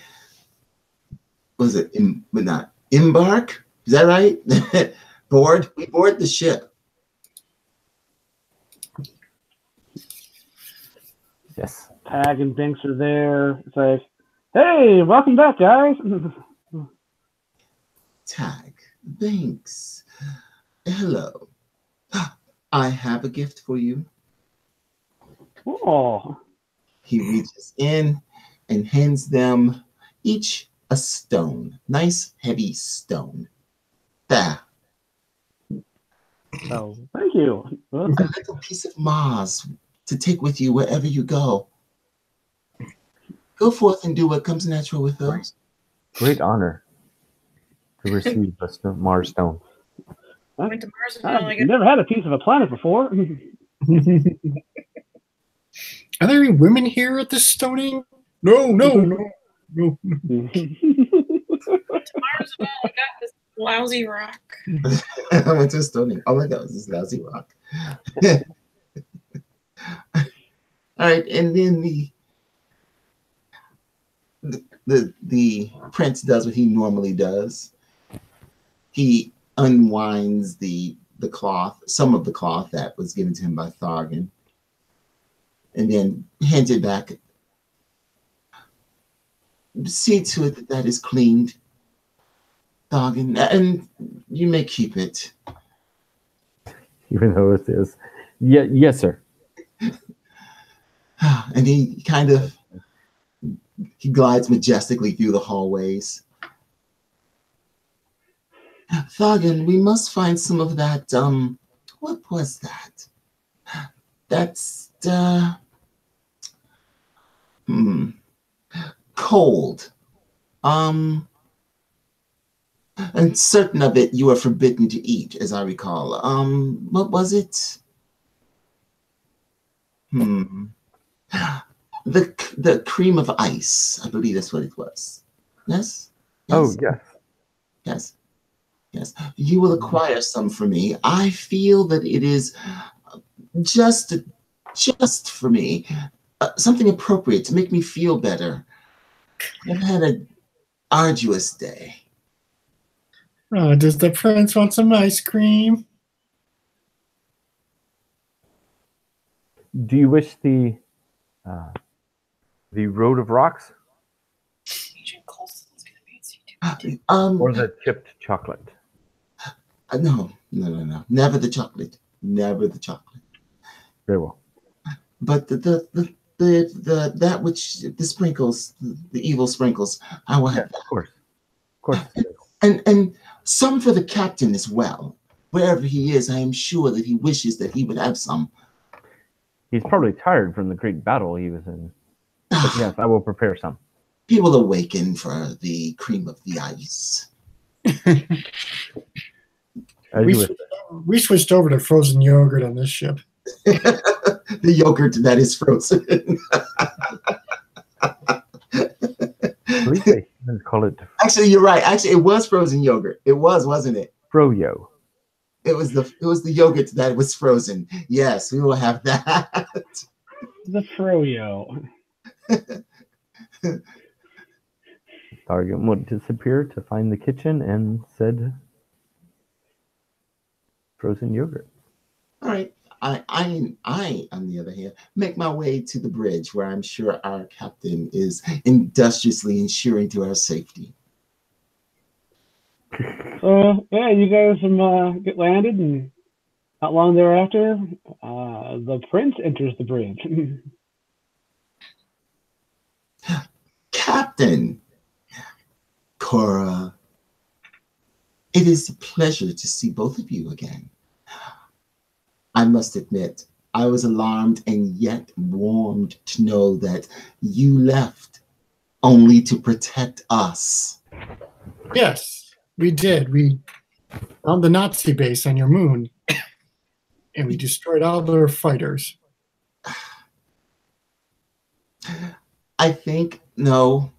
was it not embark? Is that right? Board. We board the ship. Yes. Tag and Binks are there. It's like, hey, welcome back, guys. Tag. Thanks. Hello. I have a gift for you. Oh. He reaches in and hands them each a stone. Nice, heavy stone. There. Oh, thank you. A little piece of Mars to take with you wherever you go. Go forth and do what comes natural with those. Great honor to receive a Mars stone. I went to Mars and all I I've got. never had a piece of a planet before. Are there any women here at this stoning? No. Went to Mars and all I got this lousy rock. I went to a stoning. Oh my God, this is lousy rock. All right, and then the prince does what he normally does. He unwinds the cloth, some of the cloth that was given to him by Thargan, and then hands it back. See to it that is cleaned, Thargan, and you may keep it. Even though it is. Yeah, yes, sir. And he glides majestically through the hallways. Thargan, we must find some of that, what was that? That's, cold. And certain of it you are forbidden to eat, as I recall. What was it? The cream of ice. I believe that's what it was. Yes? Oh, yes. Yes. Yes. You will acquire some for me. I feel that it is just for me. Something appropriate to make me feel better. I've had an arduous day. Oh, does the prince want some ice cream? Do you wish the road of rocks or the chipped chocolate? No. Never the chocolate. Never the chocolate. Very well. But that which the sprinkles, the evil sprinkles, I will have that. Of course. And some for the captain as well. Wherever he is, I am sure that he wishes that he would have some. He's probably tired from the great battle he was in. But yes, I will prepare some. He will awaken for the cream of the ice. We switched over to frozen yogurt on this ship. The yogurt that is frozen. At least they even call it. Actually, you're right. Actually, it was frozen yogurt. It was, wasn't it? Froyo. It was the yogurt that was frozen. Yes, we will have that. The froyo. Thargan would disappear to find the kitchen and said frozen yogurt. All right. I, on the other hand, make my way to the bridge where I'm sure our captain is industriously ensuring to our safety. Yeah, you guys get landed, and not long thereafter, the prince enters the bridge. Captain Cora, it is a pleasure to see both of you again. I must admit, I was alarmed and yet warmed to know that you left only to protect us. Yes, we did. We found the Nazi base on your moon, and we destroyed all their fighters. I think, no,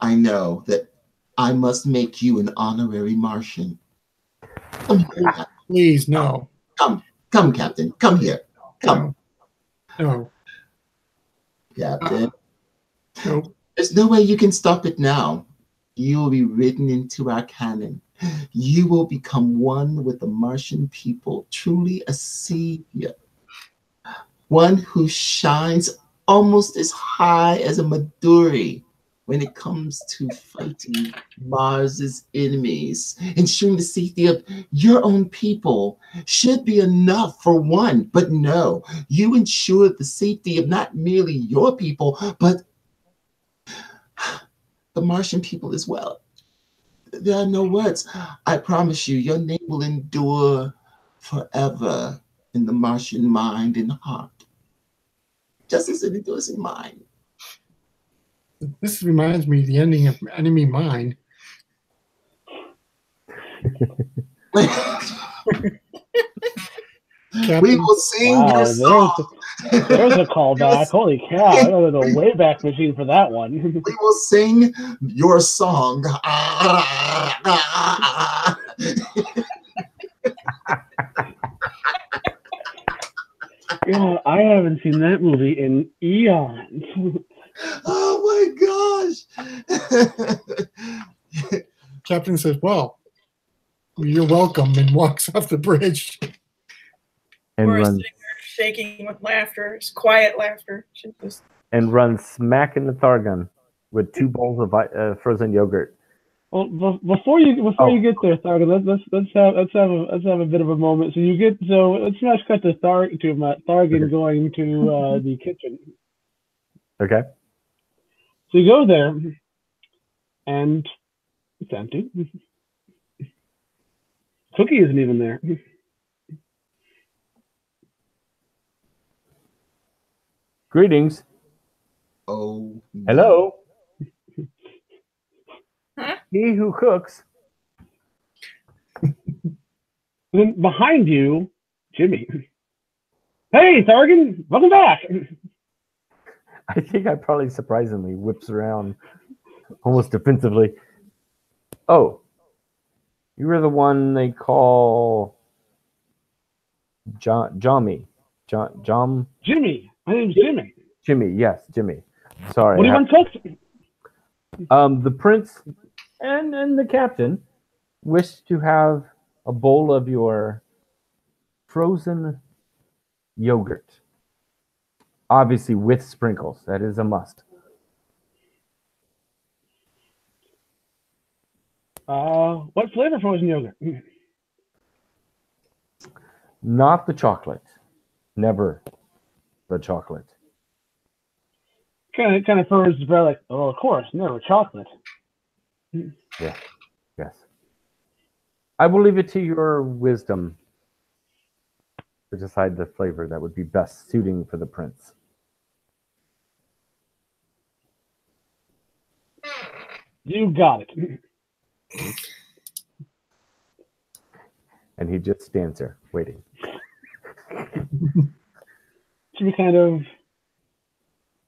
I know that I must make you an honorary Martian. Come here. Please, no. Come, Captain. Come here. Come. No. Captain. Nope. There's no way you can stop it now. You will be written into our canon. You will become one with the Martian people, truly a savior. One who shines almost as high as a Maduri when it comes to fighting Mars's enemies. Ensuring the safety of your own people should be enough for one, but no, you ensure the safety of not merely your people, but the Martian people as well. There are no words. I promise you, your name will endure forever in the Martian mind and heart, just as it endures in mine. This reminds me of the ending of Enemy Mine. We will sing your song. There's a callback. Holy cow. I know there's a Wayback Machine for that one. We will sing your song. Yeah, I haven't seen that movie in eons. Oh my gosh. Captain says, well, you're welcome, and walks off the bridge. And We're runs sitting there shaking with laughter. It's quiet laughter. She just... and runs smack into Thargon with 2 bowls of frozen yogurt. Well, before you get there, Thargon, let's have a bit of a moment. So let's smash cut to Thargon Okay. going to the kitchen. Okay. So you go there, and it's empty. Cookie isn't even there. Greetings. Oh. Hello. Huh? He who cooks. Then behind you, Jimmy. Hey, Thargon, welcome back. I think I probably surprisingly whips around almost defensively. Oh, you were the one they call Jimmy. Jimmy. My name's Jimmy. Jimmy, yes, Jimmy. Sorry. What do you want cooked? The prince and the captain wish to have a bowl of your frozen yogurt. Obviously with sprinkles. That is a must. What flavor frozen yogurt? Not the chocolate. Never the chocolate. Kind of furs about like, oh, of course, never chocolate. Yeah. Yes. I will leave it to your wisdom to decide the flavor that would be best suiting for the prince. You got it. And he just stands there waiting. Jimmy kind of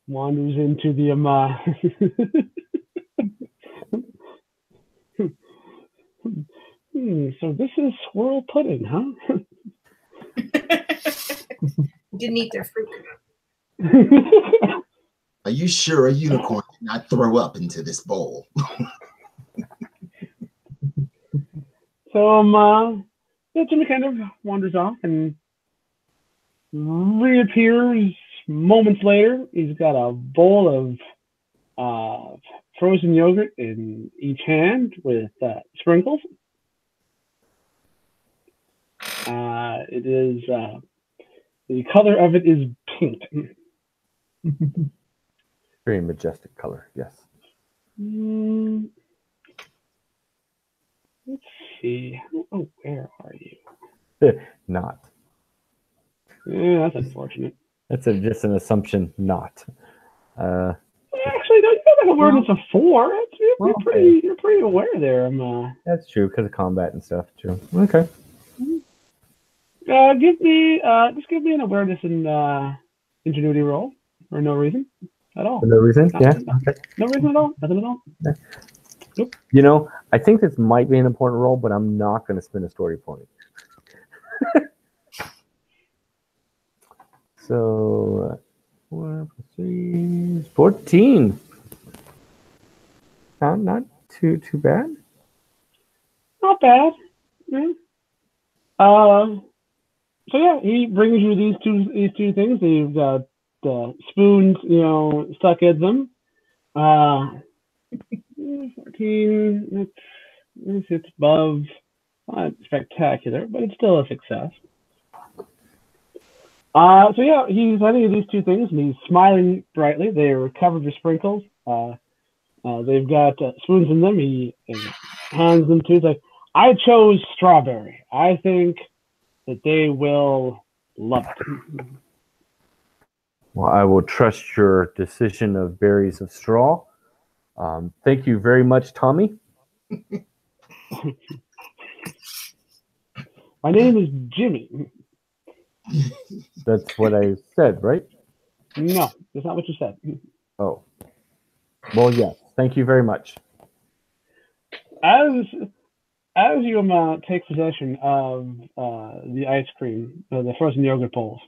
wanders into the so this is swirl pudding, huh? Didn't eat their fruit. Are you sure a unicorn did not throw up into this bowl? So yeah, Jimmy kind of wanders off and reappears moments later. He's got a bowl of frozen yogurt in each hand with sprinkles. It is the color of it is pink. Very majestic color. Yes. Let's see. Oh, where are you? Not. Yeah, that's unfortunate. That's just an assumption. Not. Actually, no, you got like awareness of 4. You're pretty aware there. That's true because of combat and stuff. True. Okay. Give me an awareness and ingenuity roll for no reason at all. For no reason. Yeah. Okay. No reason at all. Nothing at all. Yeah. Nope. You know, I think this might be an important role, but I'm not going to spend a story point. So, 4 plus 3 is 14. Not too bad. Not bad. Yeah. So yeah, he brings you these two things. You've got spoons, stuck in them. 14. It's above. Not spectacular, but it's still a success. So yeah, he's handing you these two things, and he's smiling brightly. They are covered with sprinkles. They've got spoons in them. He hands them to. He's like, I chose strawberry. I think that they will love it. Well, I will trust your decision of berries of straw. Thank you very much, Tommy. My name is Jimmy. That's what I said, right? No, that's not what you said. Oh. Well, yes. Thank you very much. As you take possession of the ice cream, the frozen yogurt bowls,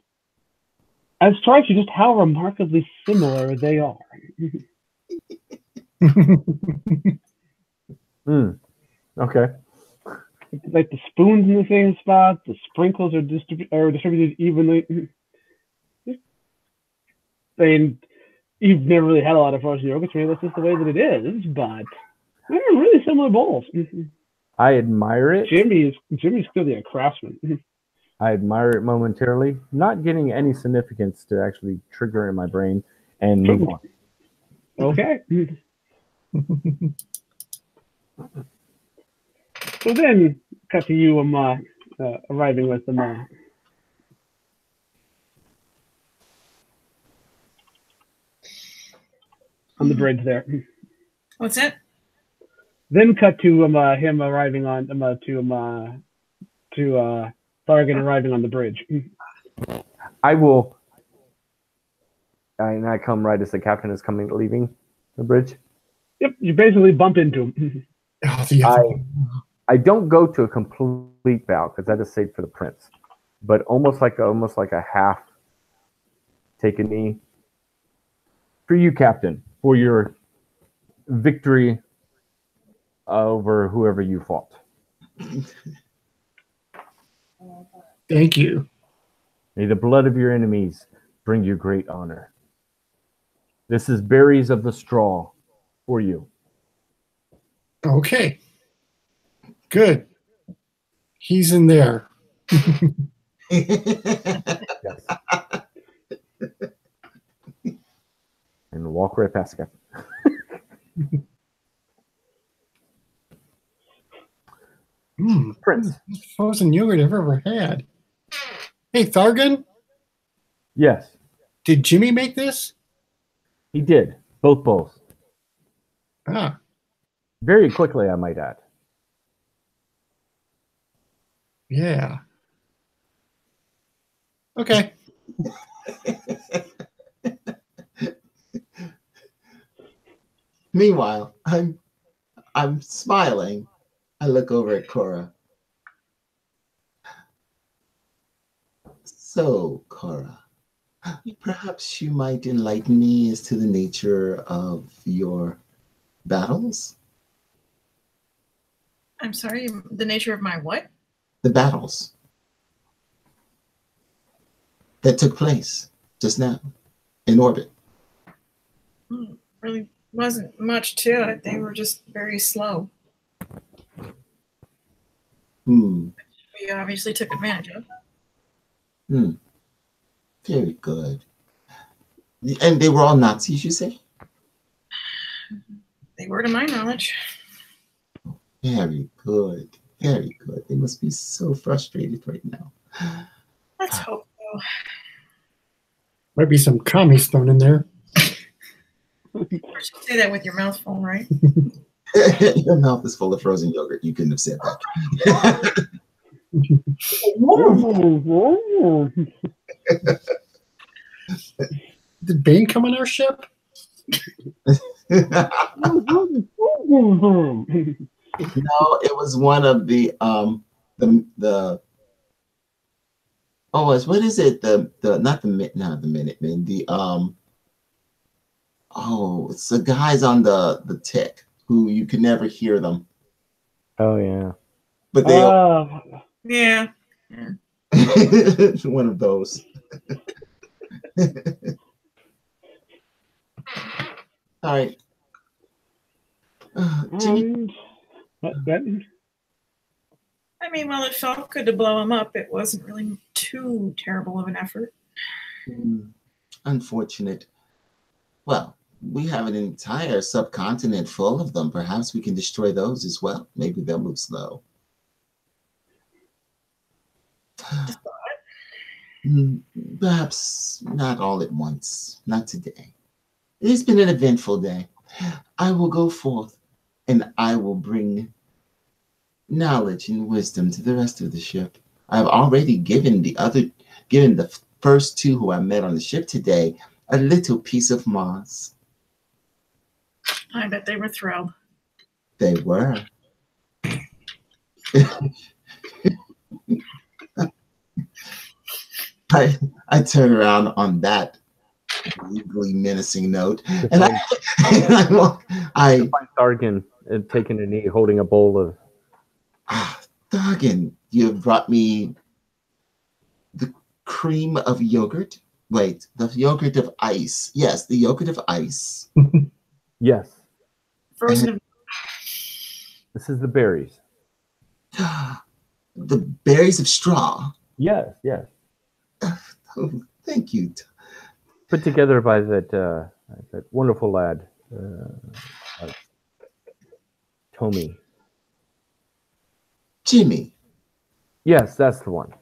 it strikes you just how remarkably similar they are. Okay. Like the spoons in the same spot, the sprinkles are distributed evenly. And you've never really had a lot of frozen yogurt, so maybe that's just the way that it is. But they're really similar bowls. I admire it. Jimmy's clearly a craftsman. I admire it momentarily, not getting any significance to actually trigger in my brain and move on. Okay. So then, cut to you arriving with them on the bridge there. What's it? Then cut to him arriving on to Thargan arriving on the bridge. I will. And I come right as the captain is leaving the bridge. Yep, you basically bump into him. I don't go to a complete bow because that is saved for the prince, but almost like a half take a knee for you, Captain, for your victory over whoever you fought. Thank you. May the blood of your enemies bring you great honor. This is berries of the straw for you. Okay. Good. He's in there. Yes. And walk right past him. Prince. Frozen yogurt I've ever had. Hey, Thargan, Yes, did Jimmy make this? he did. Both bowls. Ah, Very quickly, I might add. yeah. Okay. Meanwhile, I'm smiling. I look over at Cora. So, Cora, perhaps you might enlighten me as to the nature of your battles? I'm sorry, the nature of my what? The battles that took place just now in orbit. Really wasn't much to it. They were just very slow. Hmm. We you obviously took advantage of. Very good. And they were all Nazis, you say? They were to my knowledge. Very good. Very good. They must be so frustrated right now. Let's hope so. Might be some commies thrown in there. First you say that with your mouth full, right? Your mouth is full of frozen yogurt. You couldn't have said that. Did Bane come on our ship? No, it was one of the oh, what is it? Not the Minutemen. It's the guys on the tick who you can never hear them. Oh yeah. But they Yeah. one of those. All right. Jimmy. I mean, while it felt good to blow him up, it wasn't really too terrible of an effort. Unfortunate. Well, we have an entire subcontinent full of them. Perhaps we can destroy those as well. Maybe they'll move slow. Perhaps not all at once. Not today. It has been an eventful day. I will go forth and I will bring knowledge and wisdom to the rest of the ship. I've already given the first two who I met on the ship today a little piece of Mars. I bet they were thrilled. They were. I turn around on that legally menacing note, and I find Thargan taking a knee, holding a bowl of. Thargan, you have brought me the cream of yogurt. Wait, the yogurt of ice. Yes, the yogurt of ice. Yes. Frozen. This is the berries. The berries of straw. Yes, yes. Oh, thank you. Put together by that wonderful lad, Tommy. Jimmy. Yes, that's the one.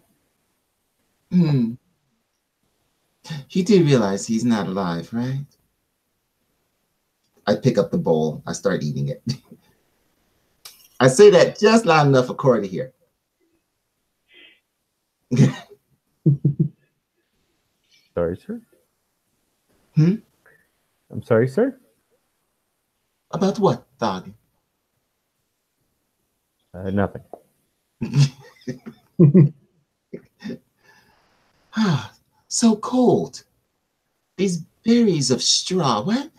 You do realize he's not alive, right? I pick up the bowl. I start eating it. I say that just loud enough for Corey to hear. Sorry, sir. I'm sorry, sir. About what, dog? Nothing. So cold. These berries of straw. What?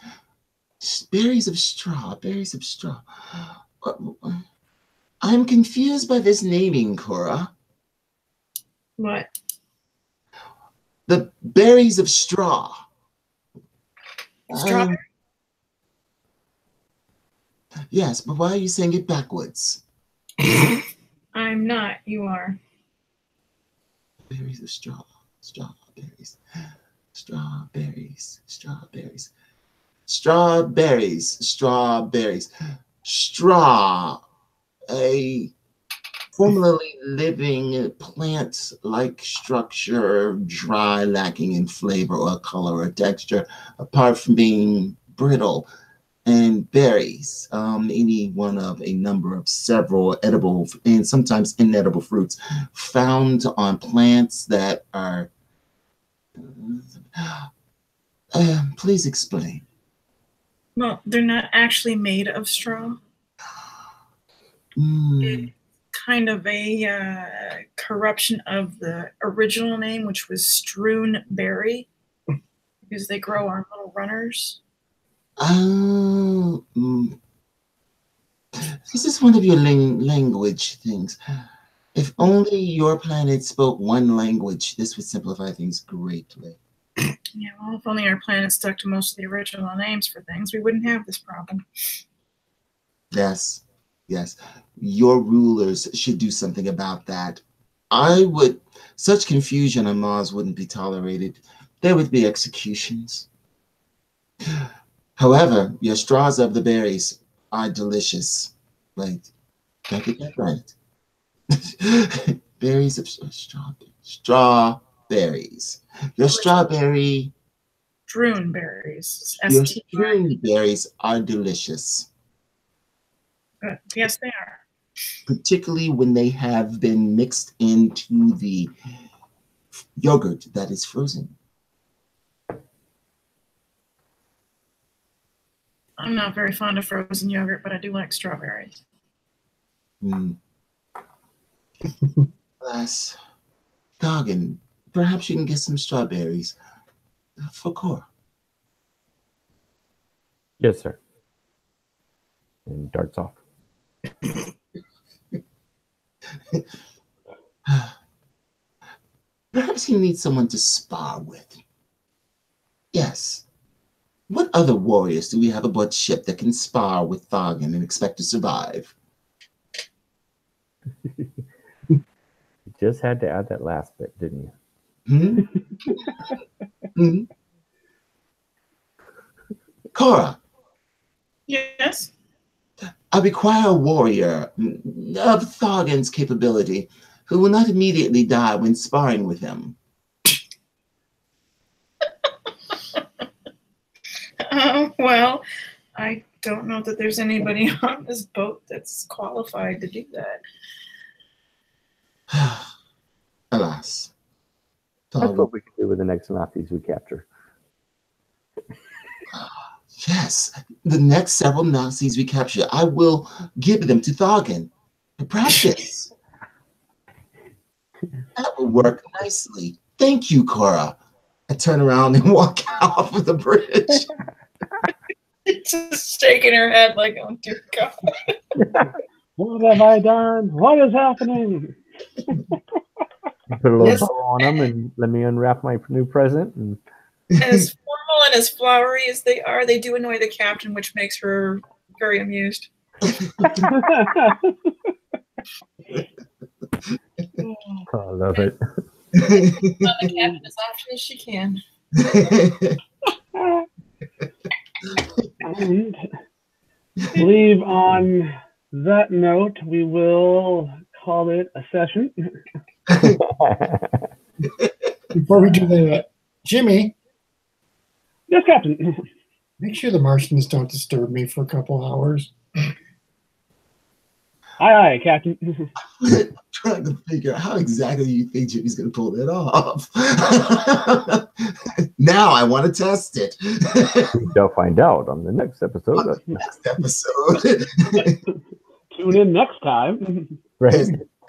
Berries of straw. Berries of straw. I'm confused by this naming, Cora. What? The berries of straw. Strawberry? Yes, but why are you saying it backwards? I'm not. You are. Berries of straw. Strawberries. Strawberries. Strawberries. Strawberries. Strawberries. Straw. A formerly living plant-like structure, dry, lacking in flavor or color or texture, apart from being brittle. And berries, any one of a number of several edible and sometimes inedible fruits found on plants that are. Please explain. Well, they're not actually made of straw. It's kind of a corruption of the original name, which was strewn berry, because they grow on little runners. Oh, this is one of your language things. If only your planet spoke one language, this would simplify things greatly. Yeah, well, if only our planet stuck to most of the original names for things, we wouldn't have this problem. Yes, yes. Your rulers should do something about that. Such confusion on Mars wouldn't be tolerated. There would be executions. However, your straws of the berries are delicious. Wait, did I get that right? Berries of strawberries. Your strawberry. Drune berries. Your ST. strawberry berries are delicious. Yes, they are. Particularly when they have been mixed into the yogurt that is frozen. I'm not very fond of frozen yogurt, but I do like strawberries. Alas, Doggin, perhaps you can get some strawberries for Cora. Yes, sir. And darts off. Perhaps he needs someone to spar with. Yes. What other warriors do we have aboard ship that can spar with Thargan and expect to survive? You just had to add that last bit, didn't you? Cora. Yes? I require a warrior of Thargan's capability who will not immediately die when sparring with him. Well, I don't know that there's anybody on this boat that's qualified to do that. Alas. That's what we can do with the next Nazis we capture. Yes, the next several Nazis we capture, I will give them to Thargan to practice. That will work nicely. Thank you, Cora. I turn around and walk off of the bridge. Just shaking her head like, oh dear God. What have I done? What is happening? Put a little bow on them and let me unwrap my new present. And as formal and as flowery as they are, they do annoy the captain, which makes her very amused. I love it. Tell the captain as often as she can. And I believe on that note, we will call it a session. Before we do that, Jimmy. Yes, Captain. Make sure the Martians don't disturb me for a couple hours. Aye, aye, Captain. I'm trying to figure out how exactly you think Jimmy's going to pull that off. Now I want to test it. You'll find out on the next episode. Tune in next time. Right.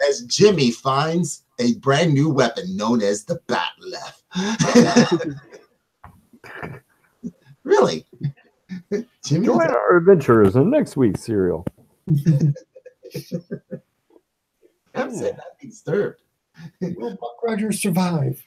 As Jimmy finds a brand new weapon known as the Batleth. Really? Jimmy, join our adventures in next week's serial. I'm saying not be disturbed. Will Buck Rogers survive?